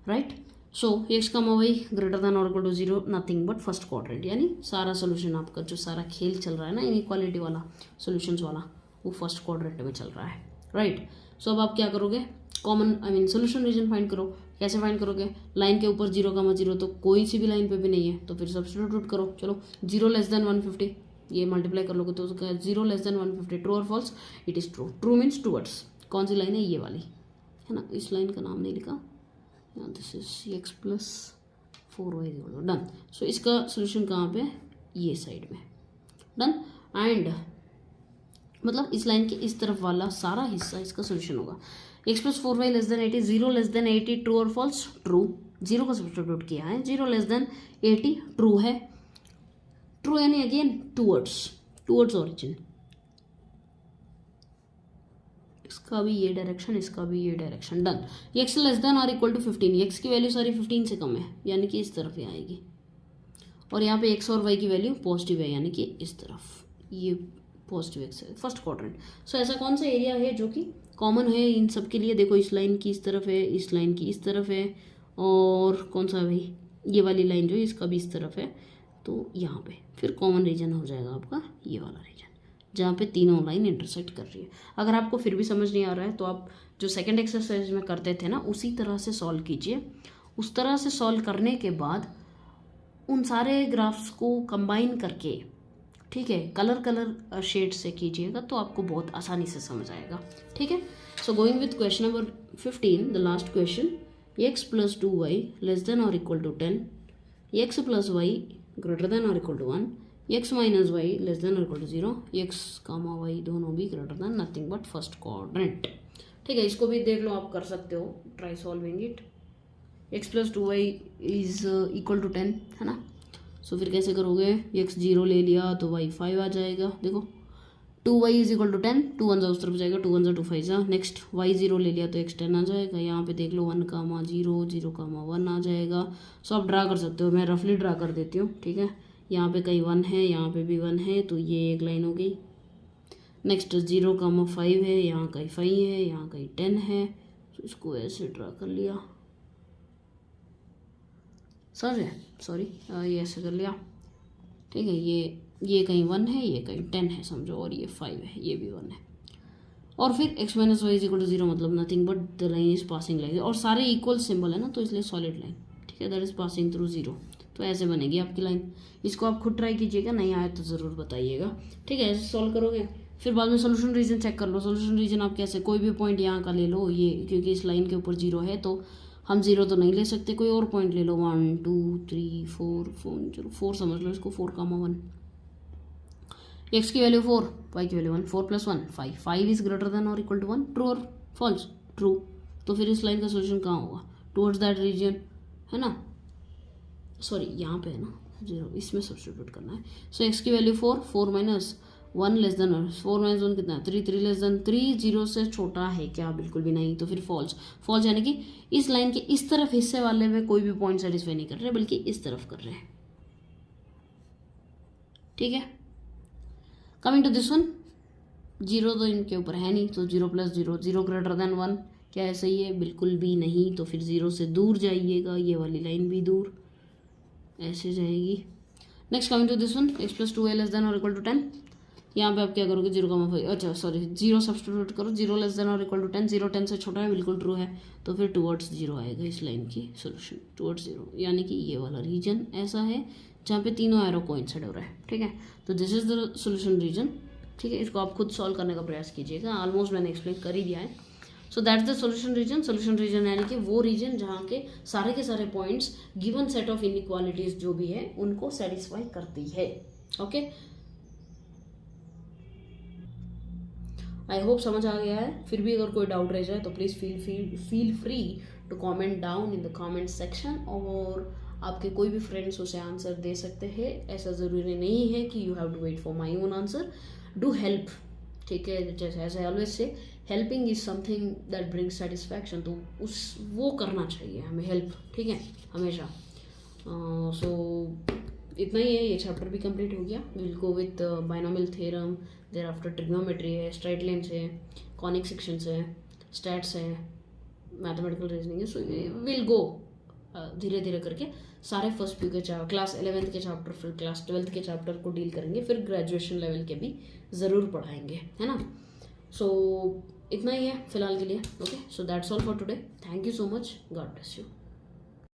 राइट। सो x का y ग्रेटर देन और equal to 0, nothing but first quadrant, यानी सारा सोल्यूशन आपका जो सारा खेल चल रहा है ना इनइक्वालिटी वाला, सॉल्यूशंस वाला, वो फर्स्ट क्वाड्रेंट में चल रहा है, राइट। सो अब आप क्या करोगे, common I mean solution region find करो। कैसे फाइंड करोगे, लाइन के ऊपर 0,0 तो कोई सी भी लाइन पे भी नहीं है, तो फिर सब्स्टिट्यूट करो। चलो 0 लेस देन 150, ये मल्टीप्लाई कर लोगे तो उसका 0 लेस देन 150, ट्रू और false, it is true. True means towards, कौन सी लाइन है, ये वाली है ना, इस लाइन का नाम नहीं लिखा, this is x plus 4y, done. So इसका सोल्यूशन कहाँ पे, ये साइड में, डन। एंड मतलब इस लाइन के इस तरफ वाला सारा हिस्सा इसका सोल्यूशन होगा। x plus 4y less then 80, 0 less then 80, true और फॉल्स, ट्रू। 0 को सब्स्टिट्यूट किया है, 0 लेस देन 80 ट्रू है, ट्रू यानी अगेन टूवर्ड्स ऑरिजिन। इसका भी ये डायरेक्शन, इसका भी ये direction, done. x less than और इक्वल टू 15, x की वैल्यू सारी 15 से कम है, यानी कि इस तरफ ही आएगी। और यहाँ पे x और y की वैल्यू पॉजिटिव है, यानी कि इस तरफ, ये पॉजिटिव x है, फर्स्ट क्वाड्रेंट। सो ऐसा कौन सा एरिया है जो कि कॉमन है इन सब के लिए, देखो इस लाइन की इस तरफ है, इस लाइन की इस तरफ है, और कौन सा भाई, ये वाली लाइन जो है इसका भी इस तरफ है, तो यहाँ पे फिर कॉमन रीजन हो जाएगा आपका ये वाला रीजन, जहाँ पे तीनों लाइन इंटरसेक्ट कर रही है। अगर आपको फिर भी समझ नहीं आ रहा है तो आप जो सेकंड एक्सरसाइज में करते थे ना, उसी तरह से सॉल्व कीजिए। उस तरह से सॉल्व करने के बाद उन सारे ग्राफ्स को कंबाइन करके, ठीक है, कलर शेड से कीजिएगा तो आपको बहुत आसानी से समझ आएगा, ठीक है। So going with question number 15, the last question, x plus 2y less than और equal to 10, x plus y greater than और equal to 1, x minus Y less than और equal to 0, x comma y दोनों भी greater than nothing but first quadrant, ठीक है। इसको भी देख लो, आप कर सकते हो, try solving it. X plus 2y is equal to 10, है ना। सो फिर कैसे करोगे, x 0 ले लिया तो y 5 आ जाएगा। देखो 2y इज इक्वल टू 10, 2 1 उस तरफ जाएगा, 2 1 2 5 जा। नेक्स्ट y 0 ले लिया तो x 10 आ जाएगा। यहाँ पे देख लो 1 कामा 0 0 कामा 1 आ जाएगा। सो आप ड्रा कर सकते हो, मैं रफली ड्रा कर देती हूँ, ठीक है। यहाँ पे कहीं 1 है, यहाँ पे भी 1 है, तो ये एक लाइन हो गई। नेक्स्ट 0 कामा 5 है, यहाँ कहीं 5 है, यहाँ कहीं 10 है, तो इसको ऐसे ड्रा कर लिया, समझे, सॉरी ये ऐसे कर लिया, ठीक है। ये कहीं 1 है, ये कहीं 10 है समझो, और ये 5 है, ये भी 1 है। और फिर x minus y is equal to 0 मतलब nothing but the line is passing like, और सारे इक्वल सिंबल है ना, तो इसलिए सॉलिड लाइन, ठीक है, दैट इज पासिंग थ्रू 0। तो ऐसे बनेगी आपकी लाइन। इसको आप खुद ट्राई कीजिएगा, नहीं आए तो ज़रूर बताइएगा, ठीक है। ऐसे सॉल्व करोगे, फिर बाद में सोल्यूशन रीजन चेक कर लो। सोल्यूशन रीजन आप कैसे, कोई भी पॉइंट यहाँ का ले लो, ये क्योंकि इस लाइन के ऊपर 0 है तो हम 0 तो नहीं ले सकते, कोई और पॉइंट ले लो, 1 2 3 4 4 समझ लो इसको, 4 कामा 1। x की वैल्यू 4, y की वैल्यू 1, 4 + 1 5, 5 इज ग्रेटर देन और इक्वल टू 1, ट्रू और फॉल्स, ट्रू। तो फिर इस लाइन का सोल्यूशन कहाँ होगा, टुवर्ड्स दैट रीजन, है ना। सॉरी यहाँ पे है ना 0, इसमें सब्स्टिट्यूट करना है। सो x की value 4, 4 minus 1 less than, 4 minus 1 कितना है 3, 3 लेस देन 3, 0 से छोटा है क्या, बिल्कुल भी नहीं। तो फिर फॉल्स, फॉल्स यानी कि इस लाइन के इस तरफ हिस्से वाले में कोई भी पॉइंट सेटिस्फाई नहीं कर रहे, बल्कि इस तरफ कर रहे हैं, ठीक है। कमिंग टू दिस वन, 0 तो इनके ऊपर है नहीं, तो 0 + 0, 0 ग्रेटर देन 1, क्या है सही है, बिल्कुल भी नहीं। तो फिर 0 से दूर जाइएगा, ये वाली लाइन भी दूर ऐसे जाएगी। Next coming to this one, x + 2y less than और इक्वल टू 10, यहाँ पे आप क्या करोगे 0,5, अच्छा सॉरी 0 सब्स्टिट्यूट करो, 0 लेस देन और इक्वल टू 10, 0 10 से छोटा है, बिल्कुल ट्रू है, तो फिर टुवर्ड्स 0 आएगा इस लाइन की सोल्यूशन, टुवर्ड्स 0, यानी कि ये वाला रीजन ऐसा है जहाँ पे तीनों एरो कोइंसाइड हो रहा है, ठीक है। तो this is the solution region, ठीक है। इसको आप खुद सॉल्व करने का प्रयास कीजिएगा, ऑलमोस्ट मैंने एक्सप्लेन कर ही दिया है। So that's the solution region. Solution region यानी कि वो रीजन जहाँ के सारे points given set of inequalities जो भी है उनको सेटिस्फाई करती है, ओके। आई होप समझ आ गया है। फिर भी अगर कोई डाउट रह जाए तो please feel free to comment down in the comment section, और आपके कोई भी फ्रेंड्स उसे आंसर दे सकते हैं। ऐसा ज़रूरी नहीं है कि you have to wait for my own answer, do help, ठीक है। जैसे as I always say, helping is something that brings satisfaction, तो वो करना चाहिए हमें हेल्प, ठीक है, हमेशा। सो इतना ही है, ये चैप्टर भी कंप्लीट हो गया। Will go with binomial theorem, thereafter trigonometry है, स्ट्रेट लाइन्स है, कॉनिक सेक्शंस है, स्टैट्स है, मैथमेटिकल रीजनिंग है। सो विल गो धीरे धीरे करके सारे फर्स्ट फ्यू के क्लास 11th के चैप्टर, फिर क्लास 12th के चैप्टर को डील करेंगे, फिर ग्रेजुएशन लेवल के भी ज़रूर पढ़ाएंगे, है ना। सो इतना ही है फिलहाल के लिए, okay. So that's all for today, thank you so much, God bless you.